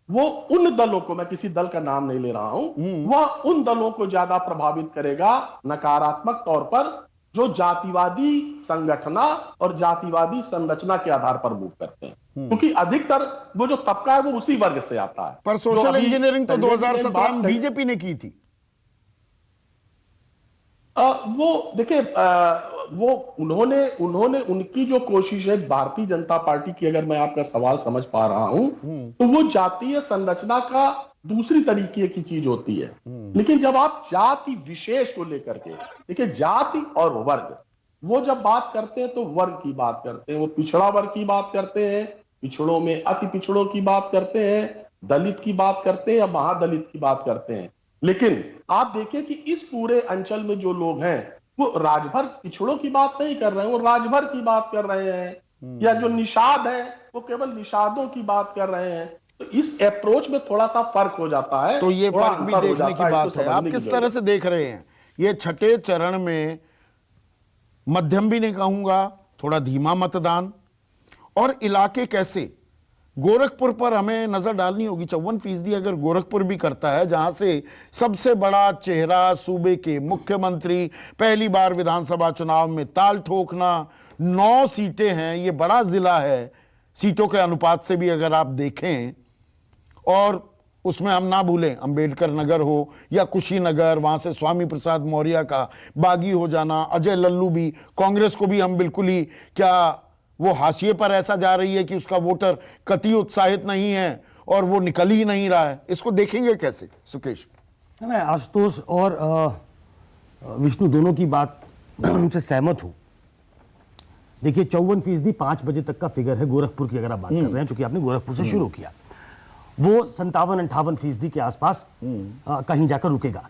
वो उन दलों को, मैं किसी दल का नाम नहीं ले रहा हूं, वह उन दलों को ज्यादा प्रभावित करेगा नकारात्मक तौर पर, जो जातिवादी संगठना और जातिवादी संरचना के आधार पर मूव करते हैं। क्योंकि अधिकतर वो जो तबका है वो उसी वर्ग से आता है। पर सोशल इंजीनियरिंग तो 2017 में बीजेपी ने की थी। वो देखिए, वो उन्होंने उनकी जो कोशिश है भारतीय जनता पार्टी की, अगर मैं आपका सवाल समझ पा रहा हूं, तो वो जातीय संरचना का दूसरी तरीके की चीज होती है। लेकिन जब आप जाति विशेष को लेकर के, देखिए, जाति और वर्ग, वो जब बात करते हैं तो वर्ग की बात करते हैं, वो पिछड़ा वर्ग की बात करते हैं, पिछड़ों में अति पिछड़ों की बात करते हैं, दलित की बात करते हैं या महादलित की बात करते हैं। लेकिन आप देखिए कि इस पूरे अंचल में जो लोग हैं वो राजभर पिछड़ों की बात नहीं कर रहे हैं, वो राजभर की बात कर रहे हैं, या जो निषाद है वो केवल निषादों की बात कर रहे हैं। तो इस अप्रोच में थोड़ा सा फर्क हो जाता है। तो ये फर्क भी देखने की बात है। आप किस तरह से देख रहे हैं ये छठे चरण में, मध्यम भी नहीं कहूंगा, थोड़ा धीमा मतदान, और इलाके कैसे? गोरखपुर पर हमें नजर डालनी होगी। 54% अगर गोरखपुर भी करता है, जहां से सबसे बड़ा चेहरा सूबे के मुख्यमंत्री पहली बार विधानसभा चुनाव में ताल ठोकना, 9 सीटें हैं, ये बड़ा जिला है सीटों के अनुपात से भी अगर आप देखें। और उसमें हम ना भूलें अंबेडकर नगर हो या कुशीनगर, वहां से स्वामी प्रसाद मौर्य का बागी हो जाना, अजय लल्लू भी, कांग्रेस को भी हम बिल्कुल ही, क्या वो हाशिए पर ऐसा जा रही है कि उसका वोटर कतई उत्साहित नहीं है और वो निकल ही नहीं रहा है? इसको देखेंगे कैसे सुकेश? मैं आशुतोष और विष्णु दोनों की बात से सहमत हूं। देखिए, 54% 5 बजे तक का फिगर है गोरखपुर की, अगर आप बात कर रहे हैं, चूंकि आपने गोरखपुर से शुरू किया, वो 57-58% के आसपास कहीं जाकर रुकेगा।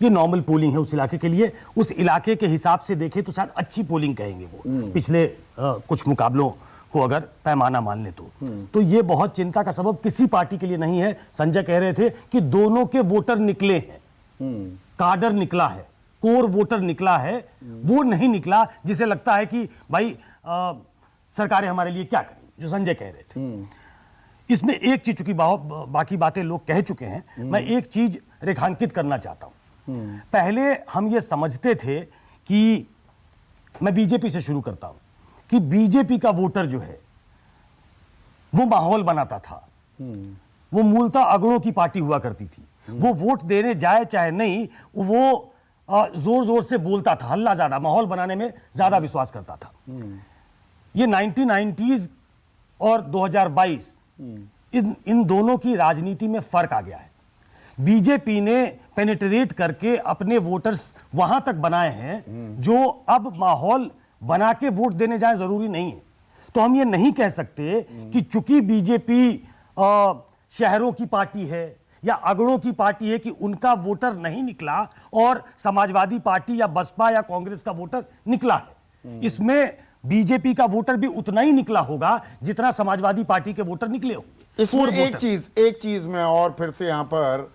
ये नॉर्मल पोलिंग है उस इलाके के लिए। उस इलाके के हिसाब से देखें तो शायद अच्छी पोलिंग कहेंगे वो, पिछले कुछ मुकाबलों को अगर पैमाना मान ले तो ये बहुत चिंता का सबब किसी पार्टी के लिए नहीं है। संजय कह रहे थे कि दोनों के वोटर निकले हैं, काडर निकला है, कोर वोटर निकला है, वो नहीं निकला जिसे लगता है कि भाई सरकारें हमारे लिए क्या करें, जो संजय कह रहे थे। इसमें एक चीज, चूंकि बाकी बातें लोग कह चुके हैं, मैं एक चीज रेखांकित करना चाहता हूं। पहले हम ये समझते थे कि, मैं बीजेपी से शुरू करता हूं, कि बीजेपी का वोटर जो है वो माहौल बनाता था, वो मूलतः अगड़ों की पार्टी हुआ करती थी, वो वोट देने जाए चाहे नहीं, वो जोर जोर से बोलता था, हल्ला ज्यादा, माहौल बनाने में ज्यादा विश्वास करता था। ये 1990s और 2022 इन दोनों की राजनीति में फर्क आ गया है। बीजेपी ने पेनिट्रेट करके अपने वोटर्स वहां तक बनाए हैं जो अब माहौल बना के वोट देने जाए जरूरी नहीं है। तो हम ये नहीं कह सकते कि चूंकि बीजेपी शहरों की पार्टी है या अगड़ों की पार्टी है कि उनका वोटर नहीं निकला और समाजवादी पार्टी या बसपा या कांग्रेस का वोटर निकला है। इसमें बीजेपी का वोटर भी उतना ही निकला होगा जितना समाजवादी पार्टी के वोटर निकले हो। इसमें एक चीज मैं और फिर से यहां पर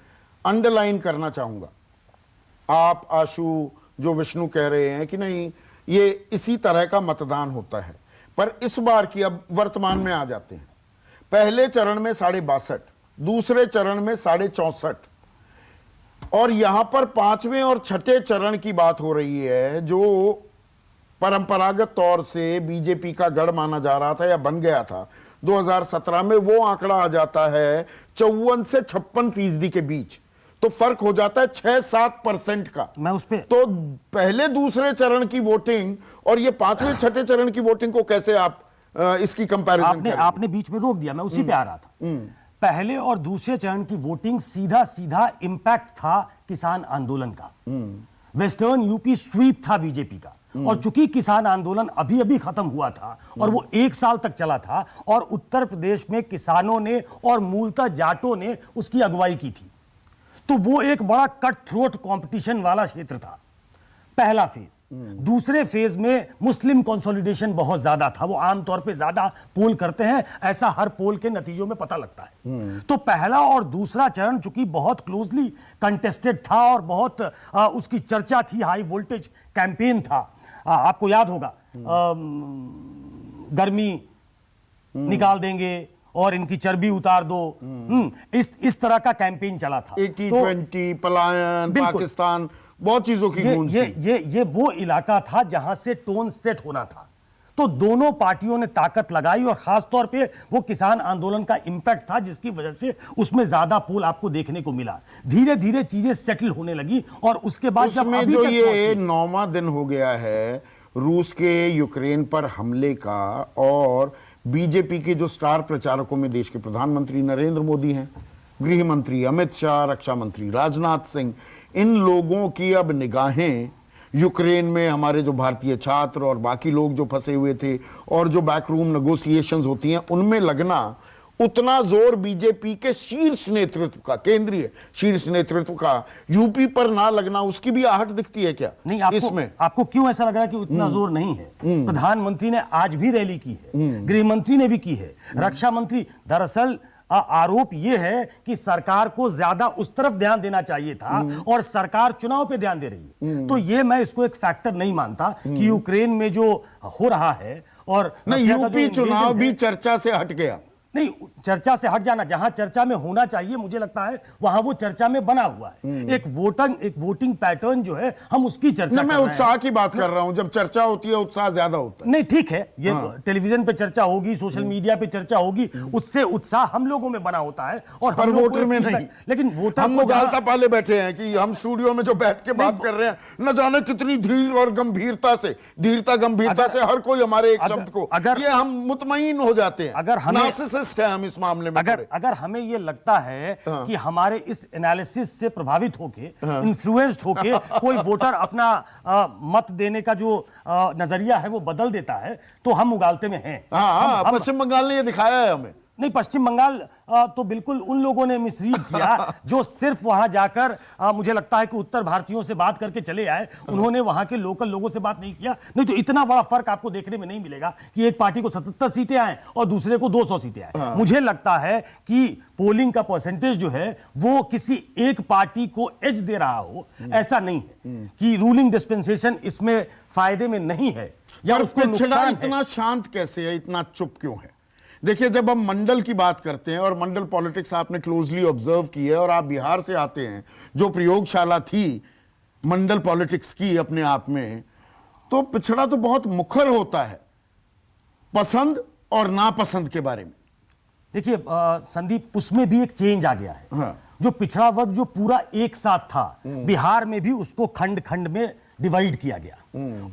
अंडरलाइन करना चाहूंगा। आप आशु जो विष्णु कह रहे हैं कि नहीं ये इसी तरह का मतदान होता है, पर इस बार की अब वर्तमान में आ जाते हैं। पहले चरण में 62.5, दूसरे चरण में 64.5 और यहां पर 5वें और 6ठे चरण की बात हो रही है, जो परंपरागत तौर से बीजेपी का गढ़ माना जा रहा था या बन गया था 2017 में, वो आंकड़ा आ जाता है 54 से 56% के बीच। तो फर्क हो जाता है 6-7% का। मैं उस पे तो पहले दूसरे चरण की वोटिंग और ये 5वें 6ठे चरण की वोटिंग को कैसे आप इसकी कंपैरिजन आपने बीच में रोक दिया, मैं उसी पे आ रहा था। पहले और दूसरे चरण की वोटिंग सीधा सीधा इंपैक्ट था किसान आंदोलन का। वेस्टर्न यूपी स्वीप था बीजेपी का, और चूंकि किसान आंदोलन अभी अभी खत्म हुआ था और वो 1 साल तक चला था और उत्तर प्रदेश में किसानों ने और मूलतः जाटों ने उसकी अगुवाई की थी, तो वो एक बड़ा कट थ्रोट कंपटीशन वाला क्षेत्र था, पहला फेज। दूसरे फेज में मुस्लिम कंसोलिडेशन बहुत ज्यादा था, वो आमतौर पे ज्यादा पोल करते हैं, ऐसा हर पोल के नतीजों में पता लगता है। तो पहला और दूसरा चरण चूंकि बहुत क्लोजली कंटेस्टेड था और बहुत उसकी चर्चा थी, हाई वोल्टेज कैंपेन था। आपको याद होगा गर्मी निकाल देंगे और इनकी चर्बी उतार दो, इस तरह का कैंपेन चला था। 80-20 पलायन, पाकिस्तान, बहुत चीजों की गूंज थी। ये वो इलाका था जहां से टोन सेट होना था। तो दोनों पार्टियों ने ताकत लगाई और खास तौर पे वो किसान आंदोलन का इंपैक्ट था जिसकी वजह से उसमें ज्यादा पोल आपको देखने को मिला। धीरे धीरे चीजें सेटल होने लगी और उसके बाद जब उसमें जो ये 9वां दिन हो गया है रूस के यूक्रेन पर हमले का, और बीजेपी के जो स्टार प्रचारकों में देश के प्रधानमंत्री नरेंद्र मोदी हैं, गृह मंत्री अमित शाह, रक्षा मंत्री राजनाथ सिंह, इन लोगों की अब निगाहें यूक्रेन में हमारे जो भारतीय छात्र और बाकी लोग जो फंसे हुए थे और जो बैकरूम नेगोशिएशंस होती हैं उनमें लगना, उतना जोर बीजेपी के शीर्ष नेतृत्व का, केंद्रीय शीर्ष नेतृत्व का यूपी पर ना लगना, उसकी भी आहट दिखती है क्या? नहीं, इसमें आपको क्यों ऐसा लग रहा है कि उतना जोर नहीं है? प्रधानमंत्री ने आज भी रैली की है, गृह मंत्री ने भी की है, रक्षा मंत्री। दरअसल आरोप यह है कि सरकार को ज्यादा उस तरफ ध्यान देना चाहिए था और सरकार चुनाव पे ध्यान दे रही है। तो ये मैं इसको एक फैक्टर नहीं मानता कि यूक्रेन में जो हो रहा है और नहीं, यूपी चुनाव भी चर्चा से हट गया। नहीं, चर्चा से हट जाना, जहां चर्चा में होना चाहिए मुझे लगता है वहां वो चर्चा में बना हुआ है। एक वोटिंग पैटर्न जो है हम उसकी चर्चा मैं उत्साह की बात कर रहा हूं। जब चर्चा होती है उत्साह ज्यादा होता है। नहीं, ठीक है, ये टेलीविजन पे चर्चा होगी, सोशल मीडिया पे चर्चा होगी, उससे उत्साह हम लोगों में बना होता है और पर वोटर में नहीं। लेकिन वोटर हम मुगालता पाले बैठे हैं कि हम स्टूडियो में जो बैठ के बात कर रहे हैं, न जाने कितनी धीर और गंभीरता से, गंभीरता से हर कोई हमारे एक शब्द को, ये हम मुतमईन हो जाते हैं। अगर हमें है हम इस मामले में, अगर हमें यह लगता है कि हमारे इस एनालिसिस से प्रभावित होके, इन्फ्लुएंस्ड होके कोई वोटर अपना मत देने का जो नजरिया है वो बदल देता है, तो हम उगालते में हैं। पश्चिम बंगाल ने ये दिखाया है हमें। नहीं, पश्चिम बंगाल तो बिल्कुल उन लोगों ने मिसरीड किया जो सिर्फ वहां जाकर मुझे लगता है कि उत्तर भारतीयों से बात करके चले आए, उन्होंने वहां के लोकल लोगों से बात नहीं किया। नहीं तो इतना बड़ा फर्क आपको देखने में नहीं मिलेगा कि एक पार्टी को 77 सीटें आए और दूसरे को 200 सीटें आए। मुझे लगता है कि पोलिंग का परसेंटेज जो है वो किसी एक पार्टी को एज दे रहा हो, ऐसा नहीं है कि रूलिंग डिस्पेंसेशन इसमें फायदे में नहीं है या उसको नुकसान है। इतना शांत कैसे है, इतना चुप क्यों है? देखिए, जब हम मंडल की बात करते हैं और मंडल पॉलिटिक्स आपने क्लोजली ऑब्जर्व की है और आप बिहार से आते हैं, जो प्रयोगशाला थी मंडल पॉलिटिक्स की अपने आप में, तो पिछड़ा तो बहुत मुखर होता है पसंद और नापसंद के बारे में। देखिए संदीप, उसमें भी एक चेंज आ गया है। जो पिछड़ा वर्ग जो पूरा एक साथ था, बिहार में भी उसको खंड खंड में डिवाइड किया गया,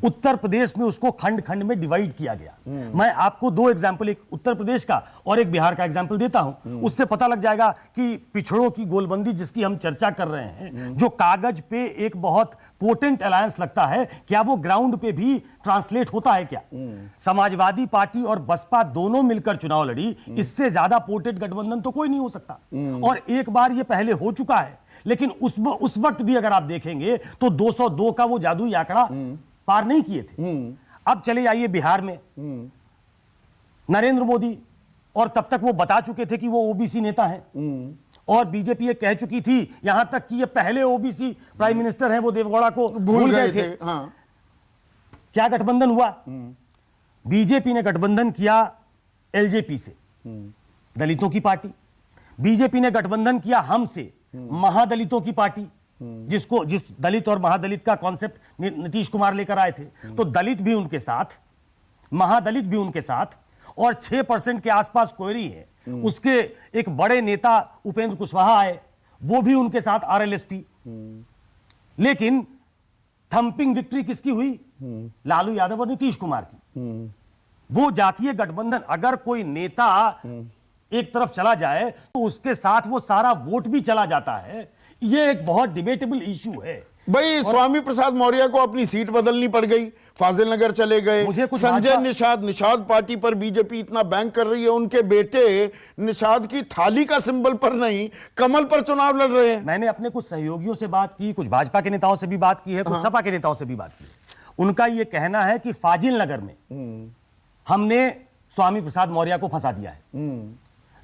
उत्तर प्रदेश में उसको खंड खंड में डिवाइड किया गया। मैं आपको दो एग्जाम्पल, एक उत्तर प्रदेश का और एक बिहार का एग्जाम्पल देता हूं, उससे पता लग जाएगा कि पिछड़ों की गोलबंदी जिसकी हम चर्चा कर रहे हैं, जो कागज पे एक बहुत पोटेंट अलायंस लगता है, क्या वो ग्राउंड पे भी ट्रांसलेट होता है क्या? समाजवादी पार्टी और बसपा दोनों मिलकर चुनाव लड़ी, इससे ज्यादा पोटेंट गठबंधन तो कोई नहीं हो सकता। और एक बार ये पहले हो चुका है, लेकिन उस वक्त भी अगर आप देखेंगे तो 202 का वो जादुई आंकड़ा पार नहीं किए थे। अब चले आइए बिहार में, नरेंद्र मोदी, और तब तक वो बता चुके थे कि वो ओबीसी नेता हैं, और बीजेपी ये कह चुकी थी यहां तक कि ये पहले ओबीसी प्राइम मिनिस्टर हैं, वो देवगौड़ा को भूल गए थे। हाँ। क्या गठबंधन हुआ? बीजेपी ने गठबंधन किया एलजेपी से, दलितों की पार्टी। बीजेपी ने गठबंधन किया हम से, महादलितों की पार्टी, जिस दलित और महादलित का कॉन्सेप्ट नीतीश कुमार लेकर आए थे। तो दलित भी उनके साथ, महादलित भी उनके साथ, और 6% के आसपास क्वेरी है। उसके एक बड़े नेता उपेंद्र कुशवाहा आए, वो भी उनके साथ, आरएलएसपी। लेकिन थंपिंग विक्ट्री किसकी हुई? लालू यादव और नीतीश कुमार की। वो जातीय गठबंधन, अगर कोई नेता एक तरफ चला जाए तो उसके साथ वो सारा वोट भी चला जाता है। ये एक बहुत डिबेटेबल इशू है भाई। स्वामी प्रसाद मौर्य को अपनी सीट बदलनी पड़ गई, फाजिल नगर चले गए। मुझे कुछ संजय निषाद पार्टी पर बीजेपी इतना बैंक कर रही है, उनके बेटे निषाद की थाली का सिंबल पर नहीं, कमल पर चुनाव लड़ रहे हैं। मैंने अपने कुछ सहयोगियों से बात की, कुछ भाजपा के नेताओं से भी बात की है, कुछ सपा के नेताओं से भी बात की है। उनका यह कहना है कि फाजिल नगर में हमने स्वामी प्रसाद मौर्य को फंसा दिया है,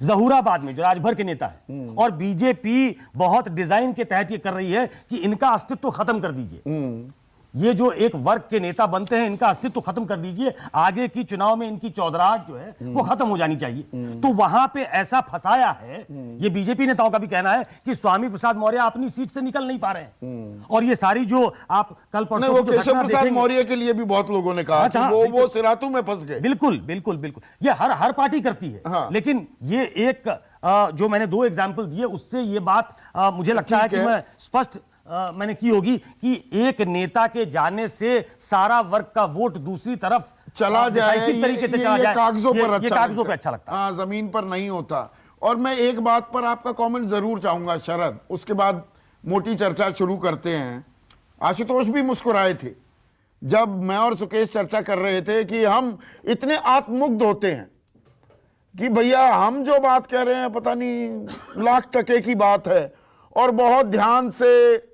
जहूराबाद में जो राजभर के नेता है, और बीजेपी बहुत डिजाइन के तहत ये कर रही है कि इनका अस्तित्व खत्म कर दीजिए। ये जो एक वर्ग के नेता बनते हैं, इनका अस्तित्व खत्म कर दीजिए, आगे की चुनाव में इनकी चौधराहट जो है वो खत्म हो जानी चाहिए। तो वहां पे ऐसा फंसाया है, ये बीजेपी नेताओं का भी कहना है कि स्वामी प्रसाद मौर्य अपनी सीट से निकल नहीं पा रहे हैं। और ये सारी जो आप कल परसों वो केशव प्रसाद मौर्य के लिए भी बहुत लोगों ने कहा कि वो सिरातू में फंस गए। बिल्कुल बिल्कुल बिल्कुल, ये हर पार्टी करती है। हाँ। लेकिन ये एक जो मैंने दो एग्जाम्पल दिए, उससे ये बात मुझे लगता है कि मैं स्पष्ट मैंने की होगी कि एक नेता के जाने से सारा वर्ग का वोट दूसरी तरफ चला जाए, इसी तरीके से चला जाए, कागजों पर अच्छा लगता है। हाँ, जमीन पर नहीं होता। और मैं एक बात पर आपका कमेंट जरूर चाहूंगा शरद, उसके बाद मोटी चर्चा शुरू करते हैं। आशुतोष भी मुस्कुराए थे जब मैं और सुकेश चर्चा कर रहे थे कि हम इतने आत्ममुग्ध होते हैं कि भैया हम जो बात कह रहे हैं पता नहीं लाख टके की बात है, और बहुत ध्यान से,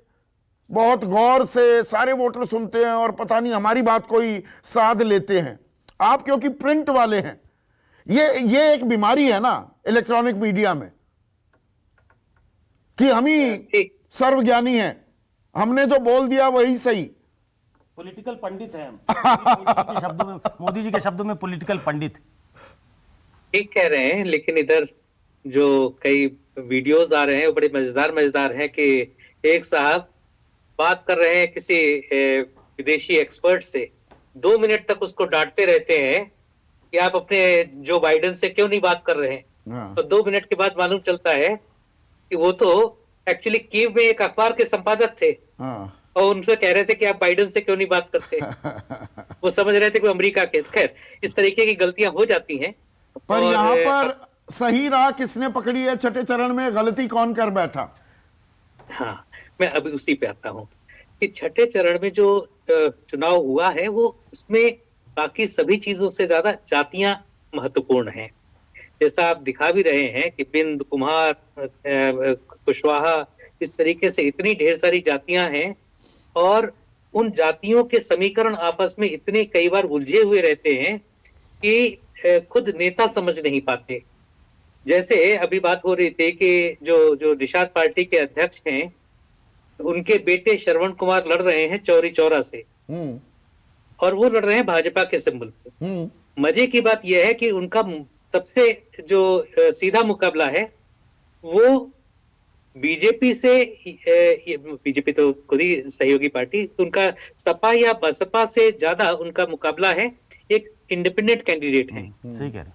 बहुत गौर से सारे वोटर सुनते हैं, और पता नहीं हमारी बात कोई साध लेते हैं। आप क्योंकि प्रिंट वाले हैं, ये एक बीमारी है ना इलेक्ट्रॉनिक मीडिया में, कि हम ही सर्वज्ञानी हैं, हमने जो बोल दिया वही सही। पॉलिटिकल पंडित हैं हम। मोदी जी के शब्दों में पॉलिटिकल पंडित। ठीक कह रहे हैं, लेकिन इधर जो कई वीडियोस आ रहे हैं वो बड़े मजेदार हैं कि एक साहब बात कर रहे हैं किसी विदेशी एक्सपर्ट से, 2 मिनट तक उसको डांटते रहते हैं कि आप अपने जो बाइडेन से क्यों नहीं बात कर रहे हैं। तो 2 मिनट के बाद मालूम चलता है कि वो तो एक्चुअली कीव में एक अखबार के संपादक थे, और उनसे कह रहे थे कि आप बाइडेन से क्यों नहीं बात करते। वो समझ रहे थे कि अमेरिका के। खैर, इस तरीके की गलतियां हो जाती हैं। पर यहाँ पर सही राह किसने पकड़ी है? छठे चरण में गलती कौन कर बैठा? हाँ, मैं अभी उसी पे आता हूँ कि छठे चरण में जो चुनाव हुआ है वो उसमें बाकी सभी चीजों से ज्यादा जातियां महत्वपूर्ण हैं। जैसा आप दिखा भी रहे हैं कि बिंद, कुमार, कुशवाहा, इस तरीके से इतनी ढेर सारी जातियां हैं, और उन जातियों के समीकरण आपस में इतने कई बार उलझे हुए रहते हैं कि खुद नेता समझ नहीं पाते। जैसे अभी बात हो रही थी कि जो निषाद पार्टी के अध्यक्ष हैं, उनके बेटे श्रवण कुमार लड़ रहे हैं चौरी चौरा से, और वो लड़ रहे हैं भाजपा के सिंबल पे। मजे की बात यह है कि उनका सबसे जो सीधा मुकाबला है वो बीजेपी से, बीजेपी तो खुद ही सहयोगी पार्टी, तो उनका सपा या बसपा से ज्यादा उनका मुकाबला है एक इंडिपेंडेंट कैंडिडेट है। सही कह रहे हैं।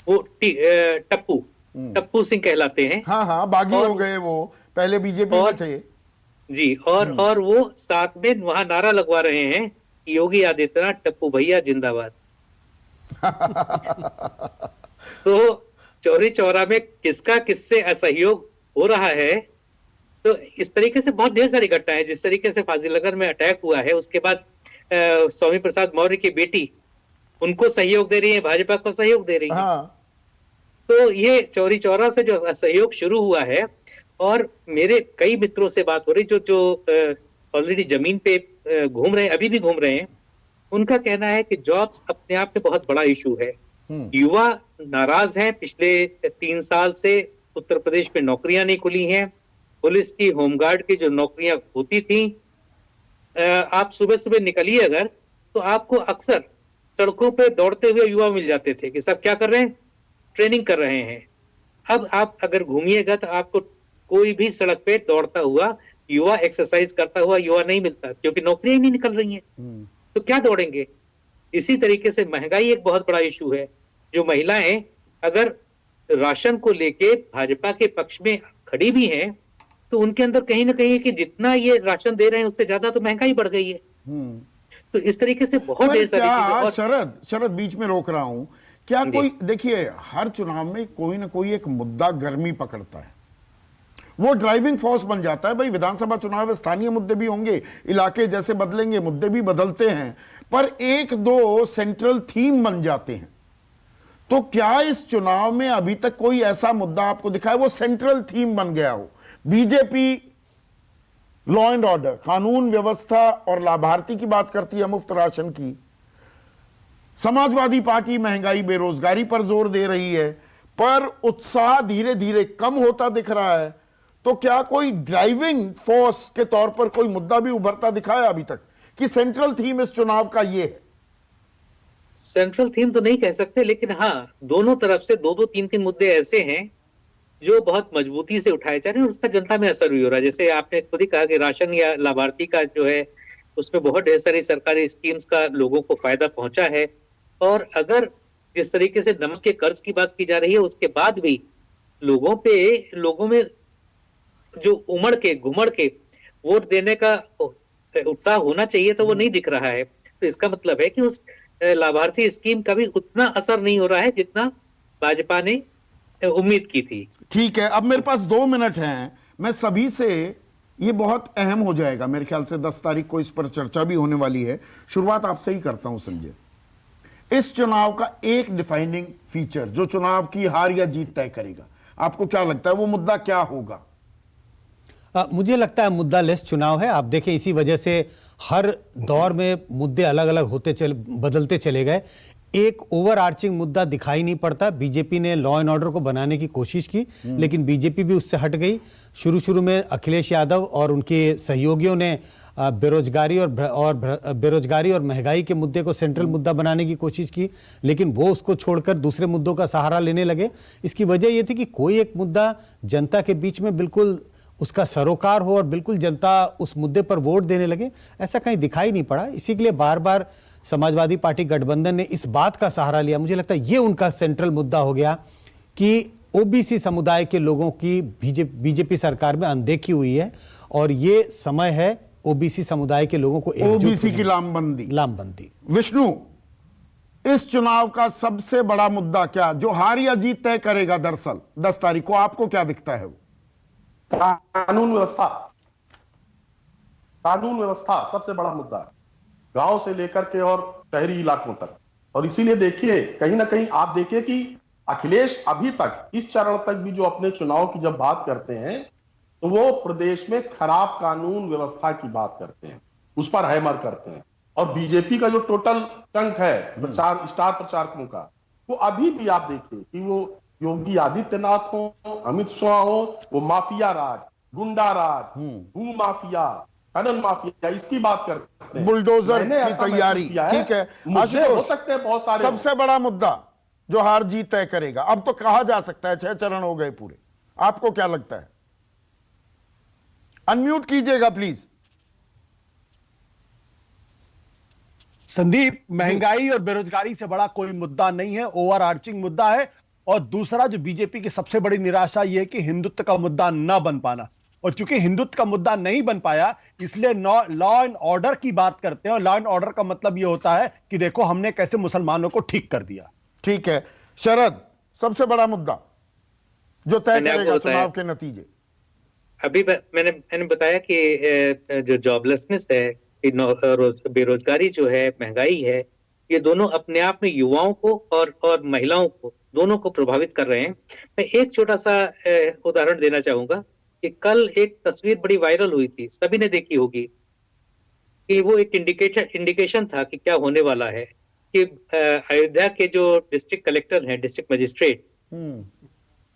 वो टप्पू सिंह कहलाते हैं। हाँ, बागी हो गए, वो पहले बीजेपी में थे। जी, और वो साथ में वहां नारा लगवा रहे हैं कि योगी आदित्यनाथ टप्पू भैया जिंदाबाद। तो चौरी चौरा में किसका किससे असहयोग हो रहा है, तो इस तरीके से बहुत ढेर सारी घटनाएं हैं। जिस तरीके से फाजिलनगर में अटैक हुआ है, उसके बाद स्वामी प्रसाद मौर्य की बेटी उनको सहयोग दे रही है, भाजपा को सहयोग दे रही है। हाँ, तो ये चौरी चौरा से जो असहयोग शुरू हुआ है, और मेरे कई मित्रों से बात हो रही जो ऑलरेडी जमीन पे घूम रहे हैं, अभी भी घूम रहे हैं, उनका कहना है कि जॉब्स अपने आप में बहुत बड़ा इशू है। युवा नाराज हैं, पिछले 3 साल से उत्तर प्रदेश में नौकरियां नहीं खुली हैं। पुलिस की, होमगार्ड की जो नौकरियां होती थी, आप सुबह सुबह निकलिए अगर, तो आपको अक्सर सड़कों पे दौड़ते हुए युवा मिल जाते थे कि सब क्या कर रहे हैं, ट्रेनिंग कर रहे हैं। अब आप अगर घूमिएगा तो आपको कोई भी सड़क पे दौड़ता हुआ युवा, एक्सरसाइज करता हुआ युवा नहीं मिलता, क्योंकि नौकरियां ही नहीं निकल रही हैं। तो क्या दौड़ेंगे? इसी तरीके से महंगाई एक बहुत बड़ा इशू है। जो महिलाएं अगर राशन को लेके भाजपा के पक्ष में खड़ी भी हैं, तो उनके अंदर कहीं ना कहीं कि जितना ये राशन दे रहे हैं उससे ज्यादा तो महंगाई बढ़ गई है। तो इस तरीके से बहुत पर ढेर सारी क्या चीजें। शरद बीच में रोक रहा हूं, क्या कोई, देखिए हर चुनाव में कोई ना कोई एक मुद्दा गर्मी पकड़ता है, वो ड्राइविंग फोर्स बन जाता है। भाई विधानसभा चुनाव में स्थानीय मुद्दे भी होंगे, इलाके जैसे बदलेंगे, मुद्दे भी बदलते हैं, पर एक दो सेंट्रल थीम बन जाते हैं। तो क्या इस चुनाव में अभी तक कोई ऐसा मुद्दा आपको दिखा है वो सेंट्रल थीम बन गया हो? बीजेपी लॉ एंड ऑर्डर, कानून व्यवस्था और लाभार्थी की बात करती है, मुफ्त राशन की। समाजवादी पार्टी महंगाई बेरोजगारी पर जोर दे रही है, पर उत्साह धीरे धीरे कम होता दिख रहा है। तो क्या कोई ड्राइविंग फोर्स के तौर पर कोई मुद्दा भी उभरता दिखा है अभी तक कि सेंट्रल थीम इस चुनाव का ये है? सेंट्रल थीम तो नहीं कह सकते, लेकिन हाँ, दोनों तरफ से 2-3 मुद्दे ऐसे हैं जो बहुत मजबूती से उठाए जा रहे हैं और उसका जनता में असर भी हो रहा है। जैसे आपने खुद ही कहा कि राशन या लाभार्थी का जो है, उसमें बहुत ढेर सारी सरकारी स्कीम्स का लोगों को फायदा पहुंचा है। और अगर जिस तरीके से नमक के कर्ज की बात की जा रही है, उसके बाद भी लोगों में जो उमड़ के घुमड़ के वोट देने का उत्साह होना चाहिए, तो वो नहीं दिख रहा है। तो इसका मतलब है कि उस लाभार्थी स्कीम का भी उतना असर नहीं हो रहा है जितना भाजपा ने उम्मीद की थी। ठीक है, अब मेरे पास 2 मिनट हैं, मैं सभी से, ये बहुत अहम हो जाएगा मेरे ख्याल से, 10 तारीख को इस पर चर्चा भी होने वाली है। शुरुआत आपसे ही करता हूं संजय। इस चुनाव का एक डिफाइनिंग फीचर जो चुनाव की हार या जीत तय करेगा, आपको क्या लगता है वो मुद्दा क्या होगा? मुझे लगता है मुद्दा लेस चुनाव है। आप देखें, इसी वजह से हर दौर में मुद्दे अलग अलग बदलते चले गए। एक ओवर आर्चिंग मुद्दा दिखाई नहीं पड़ता। बीजेपी ने लॉ एंड ऑर्डर को बनाने की कोशिश की, लेकिन बीजेपी भी उससे हट गई। शुरू में अखिलेश यादव और उनके सहयोगियों ने बेरोजगारी और महंगाई के मुद्दे को सेंट्रल मुद्दा बनाने की कोशिश की, लेकिन वो उसको छोड़कर दूसरे मुद्दों का सहारा लेने लगे। इसकी वजह यह थी कि कोई एक मुद्दा जनता के बीच में बिल्कुल उसका सरोकार हो और बिल्कुल जनता उस मुद्दे पर वोट देने लगे, ऐसा कहीं दिखाई नहीं पड़ा। इसी के लिए बार बार समाजवादी पार्टी गठबंधन ने इस बात का सहारा लिया। मुझे लगता है ये उनका सेंट्रल मुद्दा हो गया कि ओबीसी समुदाय के लोगों की बीजेपी सरकार में अनदेखी हुई है, और ये समय है ओबीसी समुदाय के लोगों को ओबीसी की लामबंदी। विष्णु, इस चुनाव का सबसे बड़ा मुद्दा क्या, जो हार या जीत तय करेगा दरअसल 10 तारीख को, आपको क्या दिखता है? वो कानून व्यवस्था सबसे बड़ा मुद्दा है, गांव से लेकर के और शहरी इलाकों तक। और इसीलिए देखिए, कहीं ना कहीं आप देखिए कि अखिलेश अभी तक इस चरण तक भी जो अपने चुनाव की जब बात करते हैं, तो वो प्रदेश में खराब कानून व्यवस्था की बात करते हैं, उस पर हैमर करते हैं। और बीजेपी का जो टोटल टंक है प्रचार, स्टार प्रचारकों का, वो अभी भी आप देखिए कि वो योगी आदित्यनाथ हो, अमित शाह हो, वो माफिया राज, गुंडा राज, भू माफिया, खनन माफिया, इसकी बात करते हैं, बुलडोजर की तैयारी। ठीक है, हो सकते हैं बहुत सारे। सबसे बड़ा मुद्दा जो हार जीत तय करेगा, अब तो कहा जा सकता है 6 चरण हो गए पूरे, आपको क्या लगता है? अनम्यूट कीजिएगा प्लीज। संदीप, महंगाई और बेरोजगारी से बड़ा कोई मुद्दा नहीं है, ओवर आर्चिंग मुद्दा है। और दूसरा जो बीजेपी की सबसे बड़ी निराशा यह है कि हिंदुत्व का मुद्दा ना बन पाना। और चूंकि हिंदुत्व का मुद्दा नहीं बन पाया, इसलिए लॉ एंड ऑर्डर की बात करते हैं, और लॉ एंड ऑर्डर का मतलब यह होता है कि देखो हमने कैसे मुसलमानों को ठीक कर दिया। ठीक है शरद, सबसे बड़ा मुद्दा जो तय करेगा चुनाव के नतीजे। अभी मैंने बताया कि जो जॉबलेसनेस है, बेरोजगारी जो है, महंगाई है, ये दोनों अपने आप में युवाओं को और महिलाओं को दोनों को प्रभावित कर रहे हैं। मैं एक छोटा सा उदाहरण देना चाहूंगा कि कल एक तस्वीर बड़ी वायरल हुई थी, सभी ने देखी होगी, कि वो एक इंडिकेशन था कि क्या होने वाला है, कि अयोध्या के जो डिस्ट्रिक्ट कलेक्टर हैं, डिस्ट्रिक्ट मजिस्ट्रेट,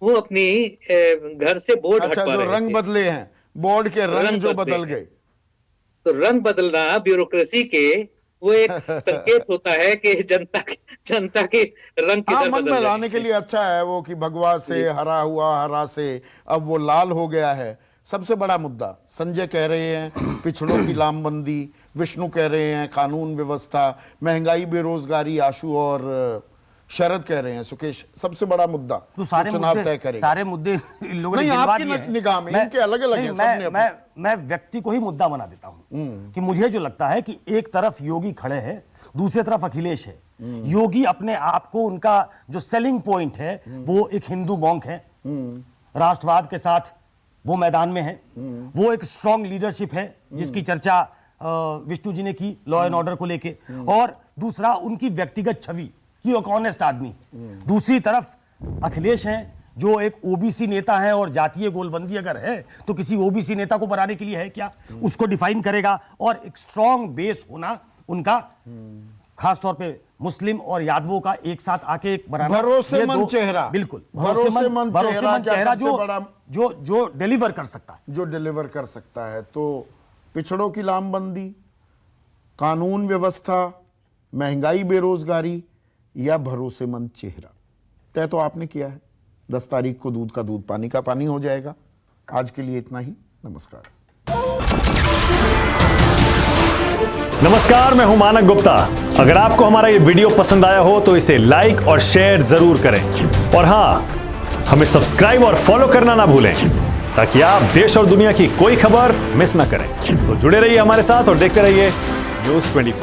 वो अपनी घर से बोर्ड अच्छा, हटवा जो रहे रंग थे। बदले हैं, बोर्ड के रंग जो बदल गए, तो रंग बदलना ब्यूरोक्रेसी के वो एक संकेत होता है कि जनता के रंग हाँ, किधर मन बदल में रहे लाने के लिए अच्छा है वो कि भगवा से हरा हुआ, हरा से अब वो लाल हो गया है। सबसे बड़ा मुद्दा संजय कह रहे हैं पिछड़ों की लामबंदी, विष्णु कह रहे हैं कानून व्यवस्था, महंगाई, बेरोजगारी आशु और शरद कह रहे हैं सुकेश। सबसे बड़ा मुद्दा तो सारे चुनाव तय करेगा। सारे मुद्दे इन लोगों ने नहीं, गिनवा आपकी दिए हैं। निगाह में इनके अलग-अलग हैं, सबने अपनी। मैं व्यक्ति को ही मुद्दा बना देता हूं कि मुझे जो लगता है कि एक तरफ योगी खड़े हैं, दूसरी तरफ अखिलेश है। योगी अपने आप को, उनका जो सेलिंग पॉइंट है वो एक हिंदू मॉन्क है, राष्ट्रवाद के साथ वो मैदान में है, वो एक स्ट्रॉन्ग लीडरशिप है जिसकी चर्चा विष्णु जी ने की लॉ एंड ऑर्डर को लेके, और दूसरा उनकी व्यक्तिगत छवि कि एक ऑनेस्ट आदमी। दूसरी तरफ अखिलेश हैं जो एक ओबीसी नेता है, और जातीय गोलबंदी अगर है तो किसी ओबीसी नेता को बनाने के लिए है क्या, उसको डिफाइन करेगा। और एक स्ट्रॉन्ग बेस होना उनका, खासतौर पे मुस्लिम और यादवों का एक साथ आके एक बनाना, भरोसेमंद चेहरा, बिल्कुल भरोसेमंद चेहरा जो डिलीवर कर सकता है, जो डिलीवर कर सकता है। तो पिछड़ों की लामबंदी, कानून व्यवस्था, महंगाई, बेरोजगारी या भरोसेमंद चेहरा, तय तो आपने किया है। 10 तारीख को दूध का दूध, पानी का पानी हो जाएगा। आज के लिए इतना ही, नमस्कार। नमस्कार, मैं हूं मानक गुप्ता। अगर आपको हमारा ये वीडियो पसंद आया हो तो इसे लाइक और शेयर जरूर करें, और हां, हमें सब्सक्राइब और फॉलो करना ना भूलें ताकि आप देश और दुनिया की कोई खबर मिस ना करें। तो जुड़े रहिए हमारे साथ और देखते रहिए न्यूज़ 24।